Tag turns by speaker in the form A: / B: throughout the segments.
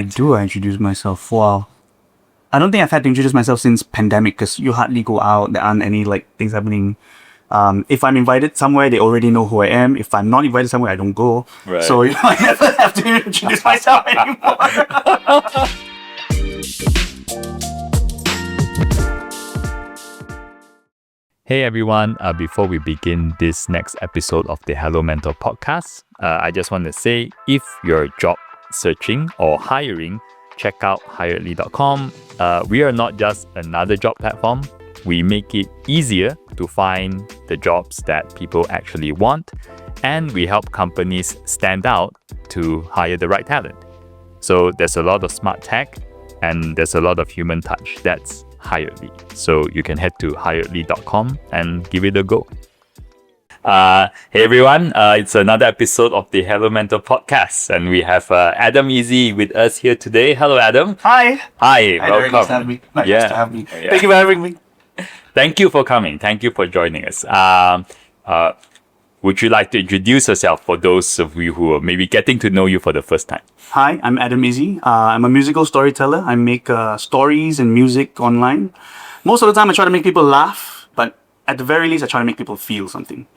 A: do I introduce myself? Wow. I don't think I've had to introduce myself since pandemic because you hardly go out. There aren't any like things happening. If I'm invited somewhere, they already know who I am. If I'm not invited somewhere, I don't go.
B: Right.
A: So I never have to introduce myself anymore.
B: Hey everyone, before we begin this next episode of the Hello Mentor podcast, I just want to say if you're job searching or hiring, check out hiredly.com. We are not just another job platform. We make it easier to find the jobs that people actually want, and we help companies stand out to hire the right talent. So there's a lot of smart tech and there's a lot of human touch. That's Hiredly. So you can head to hiredly.com and give it a go. Hey everyone, it's another episode of the Hello Mentor podcast, and we have Adam Izzy with us here today. Hello, Adam.
A: Hi.
B: Hi, welcome.
A: Nice to have me. Nice to have me.
B: Yeah.
A: Thank you for having me.
B: Thank you for coming. Thank you for joining us. Would you like to introduce yourself for those of you who are maybe getting to know you for the first time?
A: Hi, I'm Adam Izzy. I'm a musical storyteller. I make stories and music online. Most of the time, I try to make people laugh, but at the very least, I try to make people feel something.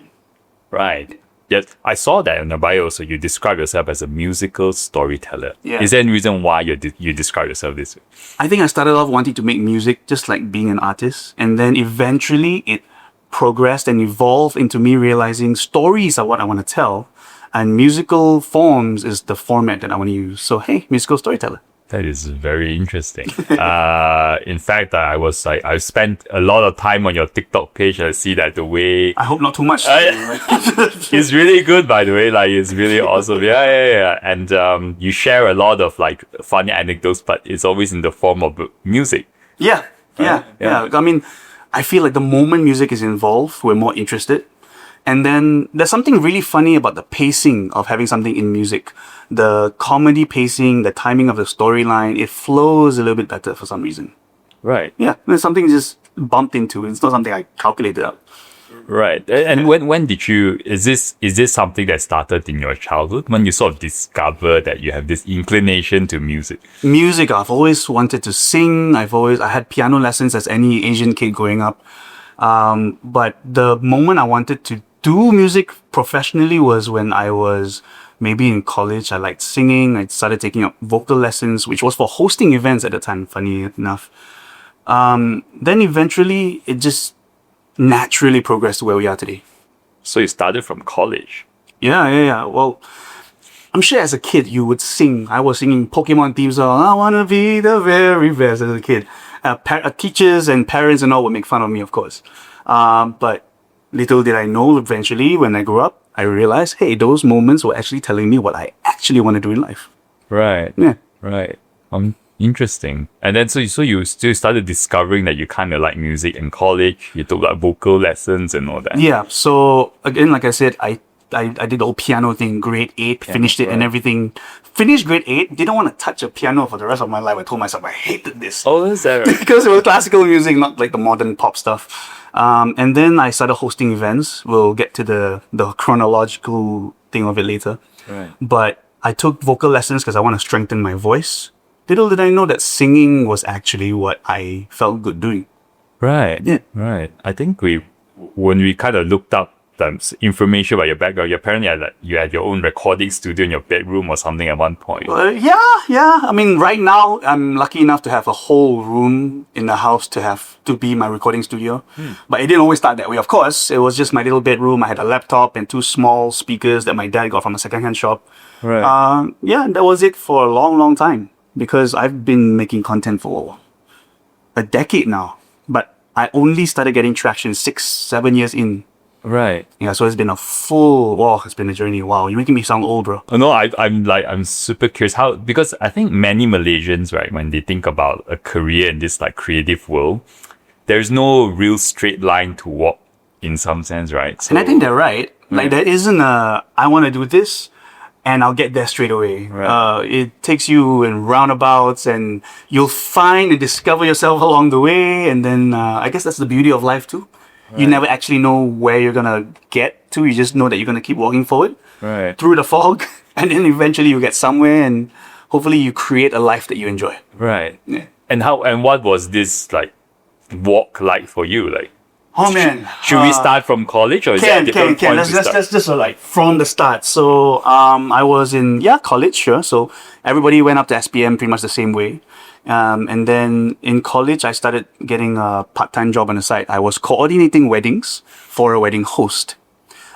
B: Right. Yes, I saw that in the bio. So you describe yourself as a musical storyteller.
A: Yeah.
B: Is there any reason why you describe yourself this way?
A: I think I started off wanting to make music, just like being an artist, and then eventually it progressed and evolved into me realizing stories are what I want to tell, and musical forms is the format that I want to use. So hey, musical storyteller.
B: That is very interesting. In fact, I've spent a lot of time on your TikTok page. I see that the way
A: I hope not too much.
B: it's really good, by the way. Like, it's really awesome. Yeah. And you share a lot of like funny anecdotes, but it's always in the form of music.
A: Yeah. I mean, I feel like the moment music is involved, we're more interested. And then there's something really funny about the pacing of having something in music. The comedy pacing, the timing of the storyline, it flows a little bit better for some reason.
B: Right.
A: Yeah, there's something just bumped into. It's not something I calculated out.
B: Right. And when did you, is this something that started in your childhood when you sort of discovered that you have this inclination to music?
A: Music, I've always wanted to sing. I had piano lessons as any Asian kid growing up. But the moment I wanted to do music professionally was when I was maybe in college. I liked singing. I started taking up vocal lessons, which was for hosting events at the time, funny enough. Then eventually it just naturally progressed to where we are today.
B: So you started from college?
A: Yeah. Well, I'm sure as a kid you would sing. I was singing Pokemon theme song. I wanna be the very best as a kid. Teachers and parents and all would make fun of me, of course. But little did I know, eventually when I grew up, I realized, hey, those moments were actually telling me what I actually want to do in life.
B: Right.
A: Yeah.
B: Right. Interesting. And then so you still started discovering that you kind of like music in college. You took like vocal lessons and all that.
A: Yeah. So again, like I said, I did the old piano thing, grade 8, finished it and everything. Finished grade 8, didn't want to touch a piano for the rest of my life. I told myself I hated this.
B: Oh, is that right?
A: Because it was classical music, not like the modern pop stuff. And then I started hosting events. We'll get to the chronological thing of it later.
B: Right.
A: But I took vocal lessons because I want to strengthen my voice. Little did I know that singing was actually what I felt good doing.
B: Right.
A: Yeah.
B: Right. I think when we kind of looked up information about your background, apparently you had your own recording studio in your bedroom or something at one point.
A: Yeah. I mean, right now I'm lucky enough to have a whole room in the house to be my recording studio. But it didn't always start that way. Of course, it was just my little bedroom. I had a laptop and 2 small speakers that my dad got from a secondhand shop.
B: Right.
A: That was it for a long, long time because I've been making content for a decade now. But I only started getting traction 6-7 years in.
B: Right.
A: Yeah, so it's been it's been a journey. Wow, you're making me sound old, bro.
B: No, I'm super curious because I think many Malaysians, right, when they think about a career in this like creative world, there's no real straight line to walk in some sense, right? So,
A: and I think they're right. Like there isn't I want to do this and I'll get there straight away.
B: Right.
A: It takes you in roundabouts and you'll find and discover yourself along the way. And then I guess that's the beauty of life too. Right. You never actually know where you're going to get to. You just know that you're going to keep walking forward
B: right.
A: through the fog. And then eventually you get somewhere and hopefully you create a life that you enjoy.
B: Right.
A: Yeah.
B: And what was this like walk like for you? Like,
A: Oh man,
B: should we start from college or is there a different point to start?
A: Let's just like from the start. So I was in college, sure. So everybody went up to SPM pretty much the same way. And then in college, I started getting a part-time job on the side. I was coordinating weddings for a wedding host,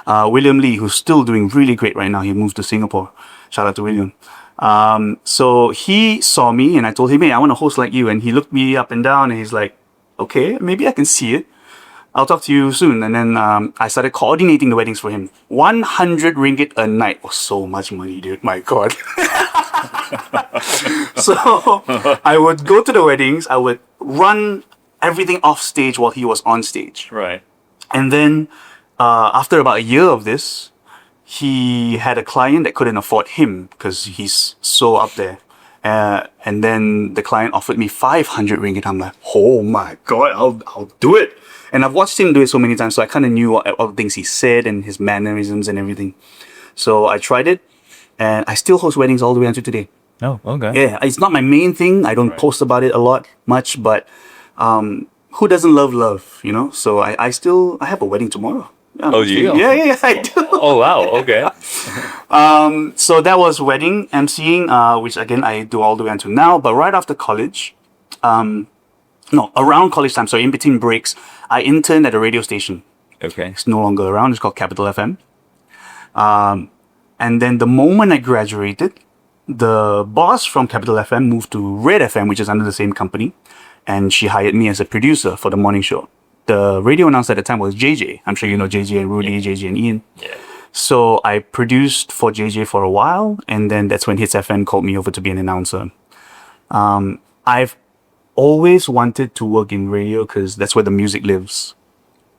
A: William Lee, who's still doing really great right now. He moved to Singapore. Shout out to William. So he saw me and I told him, hey, I want to host like you. And he looked me up and down and he's like, okay, maybe I can see it. I'll talk to you soon. And then I started coordinating the weddings for him. 100 ringgit a night was so much money, dude. My God. So I would go to the weddings. I would run everything off stage while he was on stage.
B: Right.
A: And then after about a year of this, he had a client that couldn't afford him because he's so up there. And then the client offered me 500 ringgit. I'm like, oh my God, I'll do it. And I've watched him do it so many times, so I kind of knew all the things he said and his mannerisms and everything. So I tried it, and I still host weddings all the way until today.
B: Oh, okay.
A: Yeah, it's not my main thing. I don't post about it a lot, much, but who doesn't love love, you know? So I have a wedding tomorrow.
B: Oh, do you?
A: Yeah, I do.
B: Oh, wow. Okay.
A: So that was wedding emceeing, which again I do all the way until now. But right after college, around college time, so in between breaks, I interned at a radio station.
B: Okay.
A: It's no longer around. It's called Capital FM. And then the moment I graduated, the boss from Capital FM moved to Red FM, which is under the same company, and she hired me as a producer for the morning show. The radio announcer at the time was JJ. I'm sure you know JJ and Rudy, JJ and Ian.
B: Yeah.
A: So I produced for JJ for a while, and then that's when Hits FM called me over to be an announcer. I've always wanted to work in radio because that's where the music lives.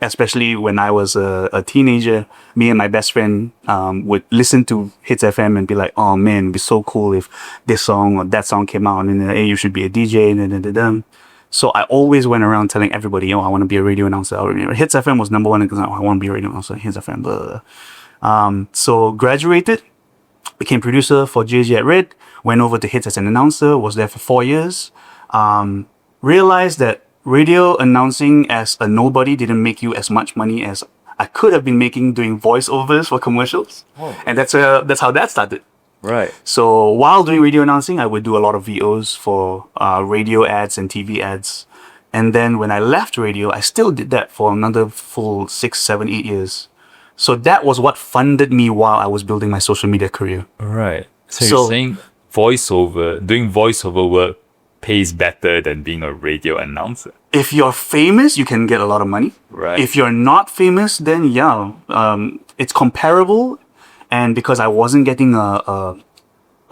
A: Especially when I was a teenager, me and my best friend would listen to Hits FM and be like, oh man, it'd be so cool if this song or that song came out and then, hey, you should be a DJ. So I always went around telling everybody, oh, I want to be a radio announcer. Hits FM was number one because I want to be a radio announcer. Hits FM, blah, blah, blah. So graduated, became producer for JJ at Red, went over to Hits as an announcer, was there for 4 years. Realized that radio announcing as a nobody didn't make you as much money as I could have been making doing voiceovers for commercials. Oh. And that's how that started.
B: Right.
A: So while doing radio announcing, I would do a lot of VOs for radio ads and TV ads. And then when I left radio, I still did that for another full 6, 7, 8 years. So that was what funded me while I was building my social media career.
B: Right. So you're saying doing voiceover work pays better than being a radio announcer.
A: If you're famous, you can get a lot of money.
B: Right.
A: If you're not famous, then it's comparable. And because I wasn't getting a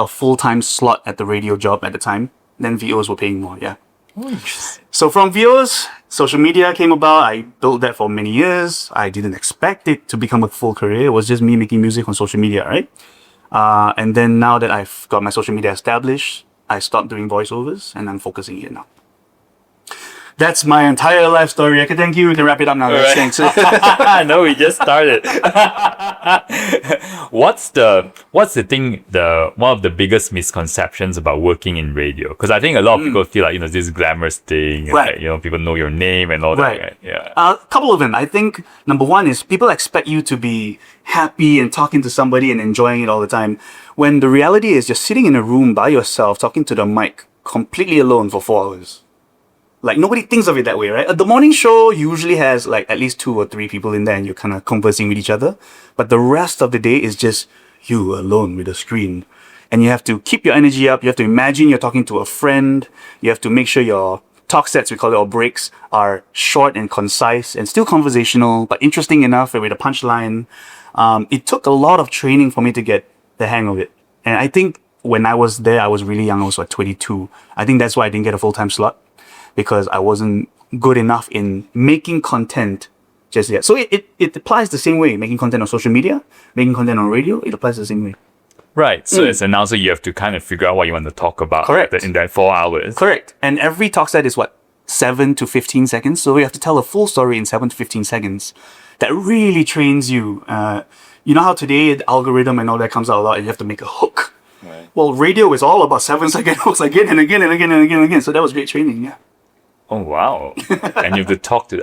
A: full-time slot at the radio job at the time, then VOs were paying more. Yeah.
B: Oh, interesting.
A: So from VOs, social media came about. I built that for many years. I didn't expect it to become a full career. It was just me making music on social media, right? And then now that I've got my social media established, I stopped doing voiceovers and I'm focusing here now. That's my entire life story. I can thank you. We can wrap it up now.
B: Right.
A: Thanks.
B: No, we just started. What's the thing, one of the biggest misconceptions about working in radio? Because I think a lot of people feel like, this glamorous thing, and
A: right.
B: like, people know your name and all
A: right.
B: that. Right? Yeah.
A: A couple of them. I think number one is people expect you to be happy and talking to somebody and enjoying it all the time. When the reality is you're sitting in a room by yourself, talking to the mic, completely alone for 4 hours. Like, nobody thinks of it that way, right? The morning show usually has, like, at least 2 or 3 people in there and you're kind of conversing with each other. But the rest of the day is just you alone with a screen. And you have to keep your energy up. You have to imagine you're talking to a friend. You have to make sure your talk sets, we call it, or breaks, are short and concise and still conversational, but interesting enough with a punchline. It took a lot of training for me to get the hang of it. And I think when I was there, I was really young. I was, 22. I think that's why I didn't get a full-time slot. Because I wasn't good enough in making content just yet. So it applies the same way. Making content on social media, making content on radio, it applies the same way.
B: Right. So as an announcer, you have to kind of figure out what you want to talk about.
A: Correct.
B: In that 4 hours.
A: Correct. And every talk set is 7 to 15 seconds. So you have to tell a full story in 7 to 15 seconds. That really trains you. You know how today the algorithm and all that comes out a lot and you have to make a hook.
B: Right.
A: Well, radio is all about 7-second hooks again and again and again and again and again. So that was great training. Yeah.
B: Oh wow! And you have to talk to.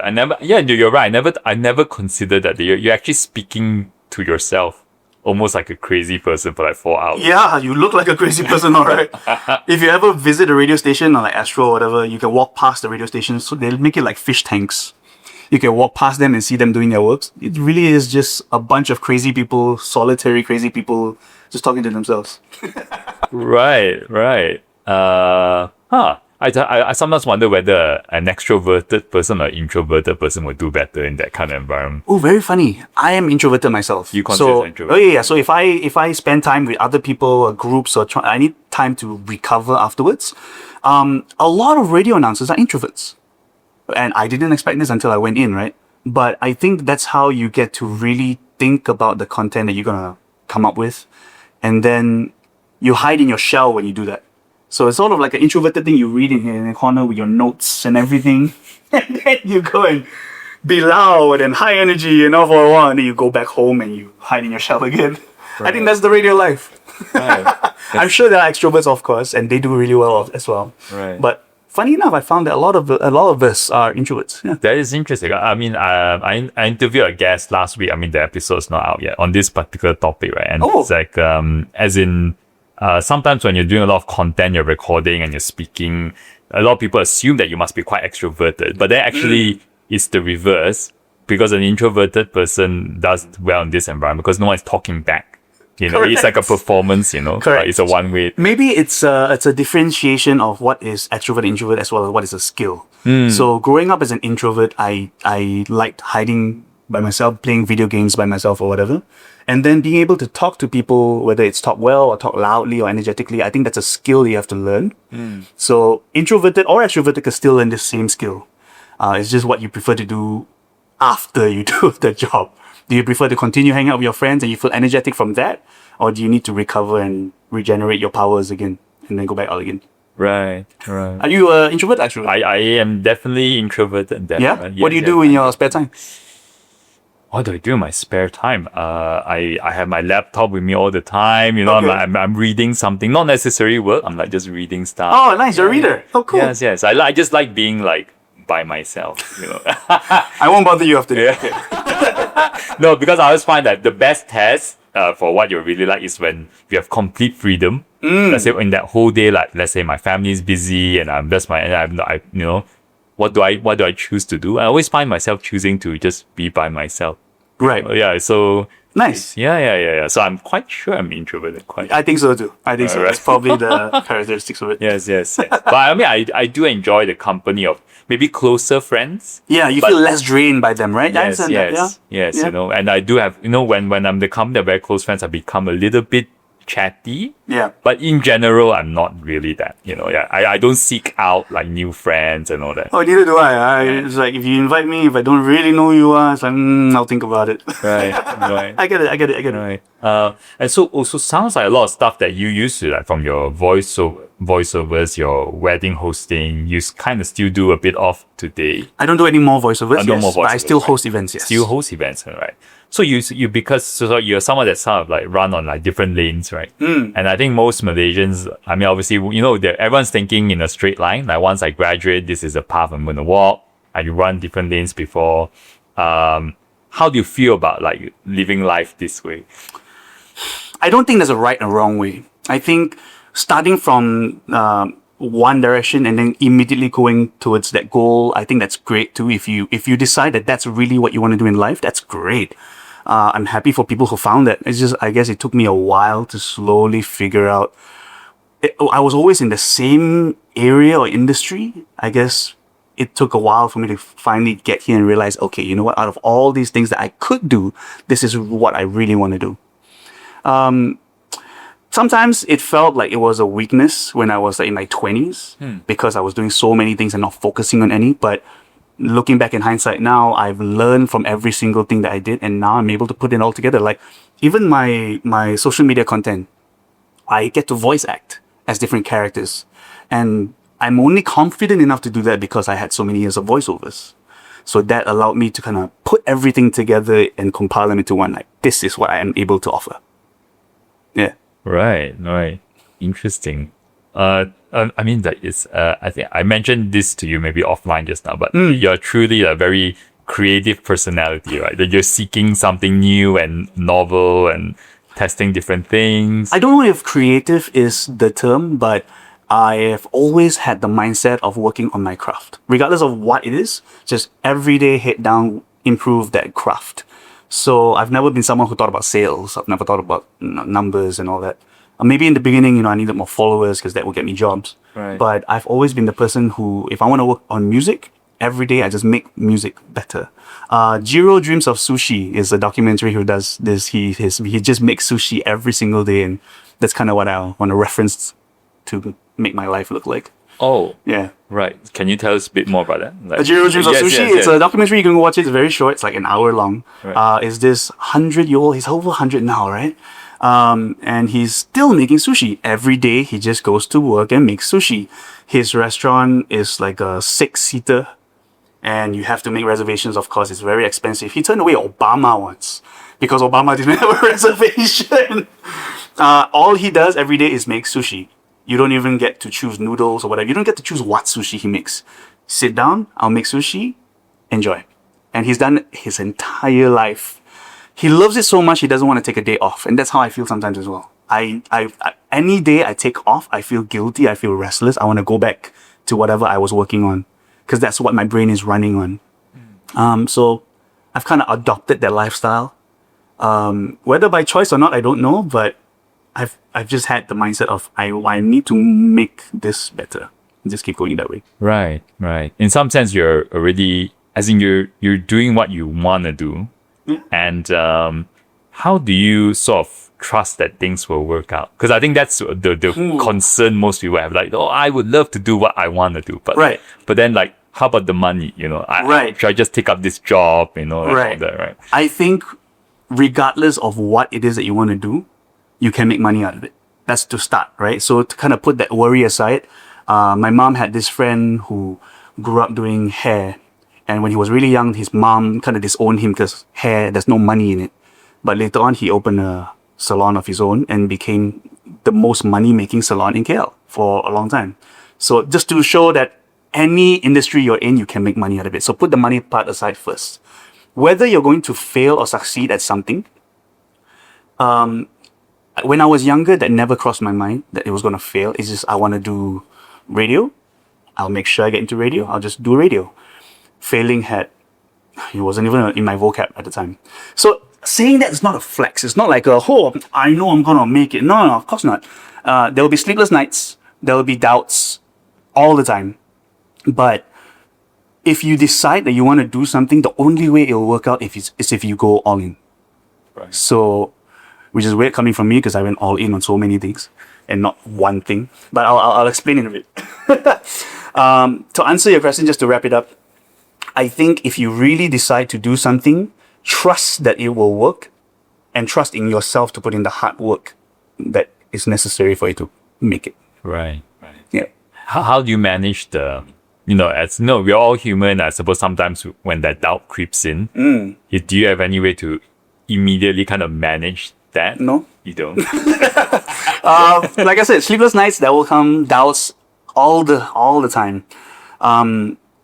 B: You're right. I never considered that you're actually speaking to yourself, almost like a crazy person for like 4 hours.
A: Yeah, you look like a crazy person, all right. If you ever visit a radio station or like Astro or whatever, you can walk past the radio station. So they'll make it like fish tanks. You can walk past them and see them doing their works. It really is just a bunch of crazy people, solitary crazy people, just talking to themselves.
B: Right. I sometimes wonder whether an extroverted person or introverted person would do better in that kind of environment.
A: Oh, very funny. I am introverted myself.
B: You consider
A: so,
B: introvert?
A: Oh yeah. So if I spend time with other people or groups or I need time to recover afterwards. A lot of radio announcers are introverts, and I didn't expect this until I went in, right? But I think that's how you get to really think about the content that you're gonna come up with, and then you hide in your shell when you do that. So it's sort of like an introverted thing you read in here in the corner with your notes and everything. And then you go and be loud and high energy and all for a while. And then you go back home and you hide in your shell again. Right. I think that's the radio life.
B: Right.
A: I'm sure there are extroverts, of course, and they do really well as well.
B: Right.
A: But funny enough, I found that a lot of us are introverts. Yeah.
B: That is interesting. I mean, I interviewed a guest last week. I mean, the episode's not out yet on this particular topic, right? And it's like, as in, sometimes when you're doing a lot of content, you're recording and you're speaking, a lot of people assume that you must be quite extroverted, but then actually it's the reverse, because an introverted person does well in this environment because no one's talking back.
A: Correct.
B: It's like a performance,
A: Correct.
B: It's a one-way.
A: Maybe it's a differentiation of what is extrovert, introvert, as well as what is a skill. So growing up as an introvert, I liked hiding by myself, playing video games by myself or whatever. And then being able to talk to people, whether it's talk well or talk loudly or energetically, I think that's a skill you have to learn. So introverted or extroverted can still learn the same skill. It's just what you prefer to do after you do the job. Do you prefer to continue hanging out with your friends and you feel energetic from that? Or do you need to recover and regenerate your powers again and then go back out again?
B: Right.
A: Are you an introvert or extrovert?
B: I am definitely introverted.
A: Yeah? What do you do in your spare time?
B: What do I do in my spare time? I have my laptop with me all the time.
A: Okay.
B: I'm reading something, not necessarily work. I'm like just reading stuff.
A: Oh, nice. You're a reader. Oh, cool.
B: Yes. I just like being like by myself.
A: I won't bother you after this.
B: No, because I always find that the best test for what you really like is when you have complete freedom. Let's say in that whole day, like let's say my family is busy and what do I choose to do? I always find myself choosing to just be by myself.
A: Right.
B: Yeah. So
A: nice.
B: Yeah. So I'm quite sure I'm introverted.
A: I think so too. I think so.
B: Right.
A: That's probably the characteristics of it.
B: Yes. But I mean, I do enjoy the company of maybe closer friends.
A: Yeah, you feel less drained by them, right?
B: Yes.
A: Yeah.
B: And I do have, when I'm the company of very close friends, I become a little bit chatty.
A: Yeah.
B: But in general, I'm not really that, I don't seek out like new friends and all that.
A: Oh, neither do I. It's like if you invite me, if I don't really know who you are, it's like, I'll think about it.
B: Right.
A: I get it.
B: Right. And so also sounds like a lot of stuff that you used to, like from your voiceovers, your wedding hosting, you kind of still do a bit of today.
A: I don't do any more voiceovers,
B: No more
A: but I
B: voiceovers,
A: still
B: right.
A: host events, yes.
B: Still host events, right? So so you're someone that's sort of like run on like different lanes, right? And I think most Malaysians, I mean, obviously, everyone's thinking in a straight line. Like once I graduate, this is the path I'm going to walk. I run different lanes before. How do you feel about like living life this way?
A: I don't think there's a right and wrong way. I think starting from one direction and then immediately going towards that goal, I think that's great too. If you decide that that's really what you want to do in life, that's great. I'm happy for people who found that. It's just, I guess it took me a while to slowly figure out. I was always in the same area or industry. I guess it took a while for me to finally get here and realize, okay, you know what? Out of all these things that I could do, this is what I really want to do. Sometimes it felt like it was a weakness when I was in my 20s because I was doing so many things and not focusing on any. But looking back in hindsight now, I've learned from every single thing that I did, and now I'm able to put it all together. Like even my social media content, I get to voice act as different characters. And I'm only confident enough to do that because I had so many years of voiceovers. So that allowed me to kind of put everything together and compile them into one. Like, this is what I am able to offer. Yeah.
B: Right. Interesting. I mean, that is. I think I mentioned this to you maybe offline just now, but you're truly a very creative personality, right? That you're seeking something new and novel and testing different things.
A: I don't know if creative is the term, but I have always had the mindset of working on my craft, regardless of what it is. Just every day, head down, improve that craft. So I've never been someone who thought about sales. I've never thought about numbers and all that. Maybe in the beginning, I needed more followers because that would get me jobs.
B: Right.
A: But I've always been the person who, if I want to work on music, every day I just make music better. Jiro Dreams of Sushi is a documentary who does this. He just makes sushi every single day, and that's kind of what I want to reference to make my life look like.
B: Oh,
A: Yeah.
B: right. Can you tell us a bit more about that? Like,
A: Jiro Dreams of
B: yes,
A: Sushi.
B: yes,
A: It's
B: yes.
A: a documentary. You can watch it. It's very short. It's like an hour long.
B: Right.
A: Is this 100-year-old? He's over 100 now, right? And he's still making sushi. Every day he just goes to work and makes sushi. His restaurant is like a 6-seater, and you have to make reservations. Of course, it's very expensive. He turned away Obama once because Obama didn't have a reservation. All he does every day is make sushi. You don't even get to choose noodles or whatever. You don't get to choose what sushi he makes. Sit down, I'll make sushi, enjoy. And he's done it his entire life. He loves it so much he doesn't want to take a day off. And that's how I feel sometimes as well. Any day I take off, I feel guilty, I feel restless. I want to go back to whatever I was working on because that's what my brain is running on. So I've kind of adopted that lifestyle. Whether by choice or not, I don't know, but I've just had the mindset of I need to make this better. Just keep going that way.
B: Right, right. In some sense, you're already, as in you're doing what you want to do.
A: Yeah.
B: And how do you sort of trust that things will work out? Because I think that's the concern most people have. Like, oh, I would love to do what I want to do, but
A: Right.
B: But then, like, how about the money?
A: Right.
B: Should I just take up this job? Like all
A: Right.
B: that, right?
A: I think regardless of what it is that you want to do, you can make money out of it. That's to start, right? So to kind of put that worry aside, my mom had this friend who grew up doing hair. And when he was really young, his mom kind of disowned him because hair, there's no money in it. But later on, he opened a salon of his own and became the most money-making salon in KL for a long time. So just to show that any industry you're in, you can make money out of it. So put the money part aside first. Whether you're going to fail or succeed at something, when I was younger, that never crossed my mind that it was going to fail. It's just, I want to do radio. I'll make sure I get into radio. I'll just do radio. Failing it wasn't even in my vocab at the time. So saying that is not a flex. It's not like I know I'm going to make it. No, of course not. There will be sleepless nights. There will be doubts all the time. But if you decide that you want to do something, the only way it will work out is if you go all in.
B: Right.
A: So, which is weird coming from me because I went all in on so many things and not one thing. But I'll explain in a bit. To answer your question, just to wrap it up, I think if you really decide to do something, trust that it will work and trust in yourself to put in the hard work that is necessary for you to make it.
B: Right, right.
A: Yeah.
B: How do you manage we're all human. I suppose sometimes when that doubt creeps in, do you have any way to immediately kind of manage that?
A: No.
B: You don't?
A: Like I said, sleepless nights, that will come, doubts all the time.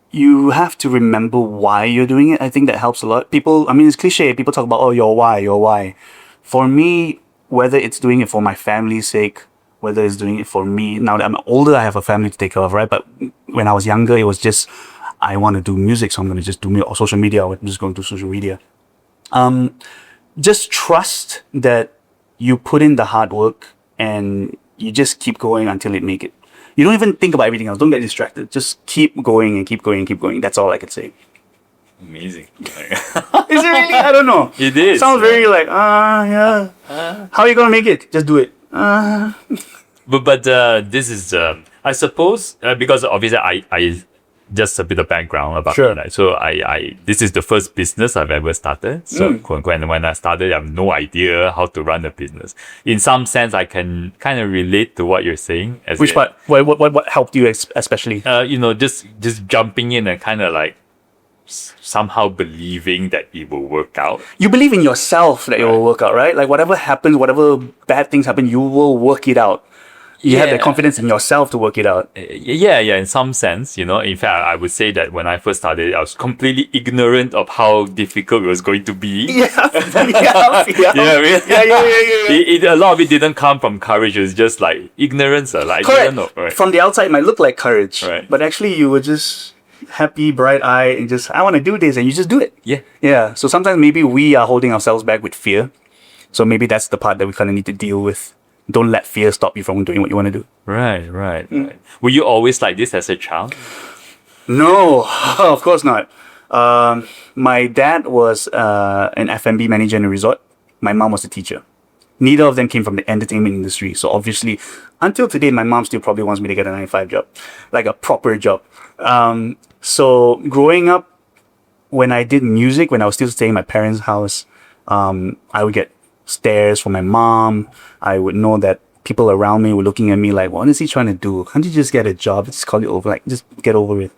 A: You have to remember why you're doing it. I think that helps a lot. It's cliche. People talk about, your why. For me, whether it's doing it for my family's sake, whether it's doing it for me, now that I'm older, I have a family to take care of, right? But when I was younger, it was just, I want to do music, so I'm going to just do social media. I'm just going to do social media. Just trust that you put in the hard work and you just keep going until it make it. You don't even think about everything else. Don't get distracted. Just keep going and keep going and keep going. That's all I can say.
B: Amazing.
A: Is it really? I don't know.
B: It is.
A: It sounds very like, yeah. How are you going to make it? Just do it.
B: But this is, I suppose, because obviously I just a bit of background about
A: Sure.
B: me. Right? So this is the first business I've ever started. So when I started, I have no idea how to run a business. In some sense, I can kind of relate to what you're saying.
A: Which part? What helped you especially?
B: Just jumping in and kind of like somehow believing that it will work out.
A: You believe in yourself that it will work out, right? Like whatever happens, whatever bad things happen, you will work it out. You have the confidence in yourself to work it out.
B: Yeah, in some sense, in fact, I would say that when I first started, I was completely ignorant of how difficult it was going to be.
A: Yeah.
B: You know what I mean?
A: Yeah.
B: A lot of it didn't come from courage. It was just like ignorance. Like, I didn't know. Right.
A: From the outside, it might look like courage.
B: Right.
A: But actually, you were just happy, bright eye, and just, I want to do this, and you just do it.
B: Yeah.
A: Yeah. So sometimes maybe we are holding ourselves back with fear. So maybe that's the part that we kind of need to deal with. Don't let fear stop you from doing what you want to do.
B: Right. Were you always like this as a child?
A: No, of course not. My dad was an F&B manager in a resort. My mom was a teacher. Neither of them came from the entertainment industry. So obviously, until today, my mom still probably wants me to get a 9-to-5 job, like a proper job. So growing up, when I did music, when I was still staying in my parents' house, I would get stares from my mom. I would know that people around me were looking at me like, what is he trying to do? Can't you just get a job? Just call it over. Like, just get over it.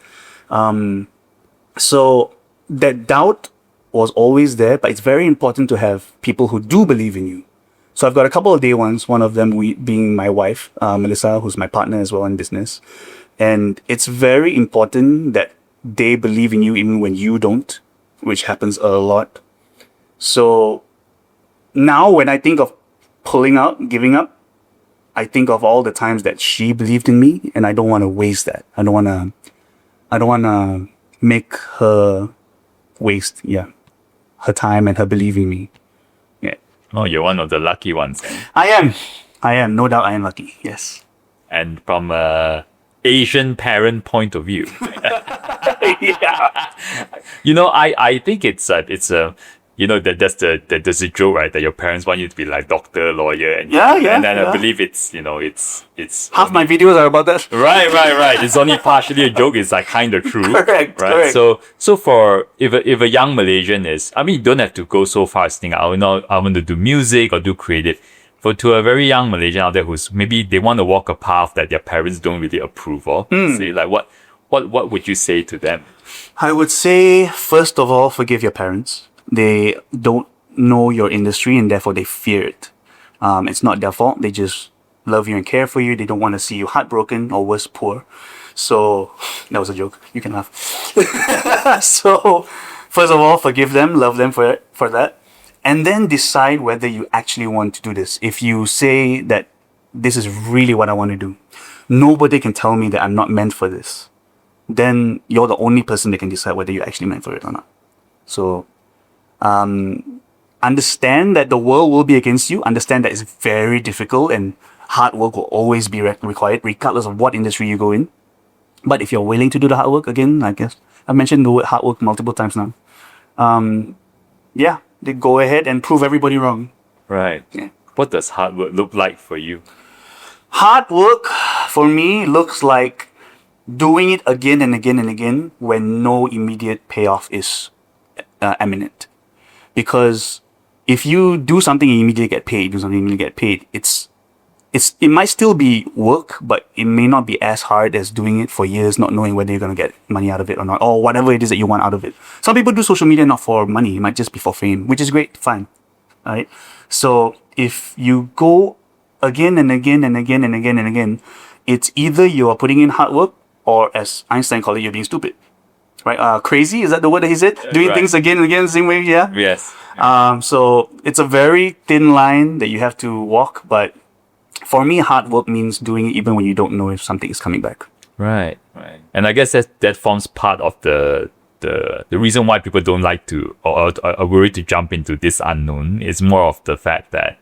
A: So that doubt was always there, but it's very important to have people who do believe in you. So I've got a couple of day ones, one of them being my wife, Melissa, who's my partner as well in business. And it's very important that they believe in you even when you don't, which happens a lot. So now when I think of pulling out, giving up, I think of all the times that she believed in me, and I don't want to waste that. I don't want to make her waste, her time and her believing in me. Yeah.
B: Oh, you're one of the lucky ones.
A: I am. No doubt I am lucky. Yes.
B: And from a Asian parent point of view,
A: Yeah.
B: I think it's a there's a joke, right, that your parents want you to be like doctor, lawyer, and then I believe it's
A: Half my videos are about that.
B: right. It's only partially a joke. It's like kind of true.
A: Correct.
B: Right. So for if a young Malaysian is, I mean, you don't have to go so far as think, I want to do music or do creative. To a very young Malaysian out there who's maybe they want to walk a path that their parents don't really approve of. Say like what would you say to them?
A: I would say, first of all, forgive your parents. They don't know your industry and therefore they fear it. It's not their fault. They just love you and care for you. They don't want to see you heartbroken or worse, poor. So that was a joke. You can laugh. So first of all, forgive them, love them for that. And then decide whether you actually want to do this. If you say that this is really what I want to do, nobody can tell me that I'm not meant for this, then you're the only person that can decide whether you're actually meant for it or not. So understand that the world will be against you. Understand that it's very difficult and hard work will always be required, regardless of what industry you go in. But if you're willing to do the hard work, again, I guess I've mentioned the word hard work multiple times now. They go ahead and prove everybody wrong.
B: Right.
A: Yeah.
B: What does hard work look like for you?
A: Hard work for me looks like doing it again and again and again when no immediate payoff is imminent. Because if you do something and you immediately get paid, it might still be work, but it may not be as hard as doing it for years, not knowing whether you're going to get money out of it or not, or whatever it is that you want out of it. Some people do social media not for money. It might just be for fame, which is great, fine. All right. So if you go again and again and again and again and again, it's either you are putting in hard work or, as Einstein called it, you're being stupid. Right? Crazy, is that the word that he said? Doing things again and again the same way, yeah?
B: Yes.
A: So it's a very thin line that you have to walk, but for me, hard work means doing it even when you don't know if something is coming back.
B: Right. And I guess that forms part of the reason why people don't like to or are worried to jump into this unknown is more of the fact that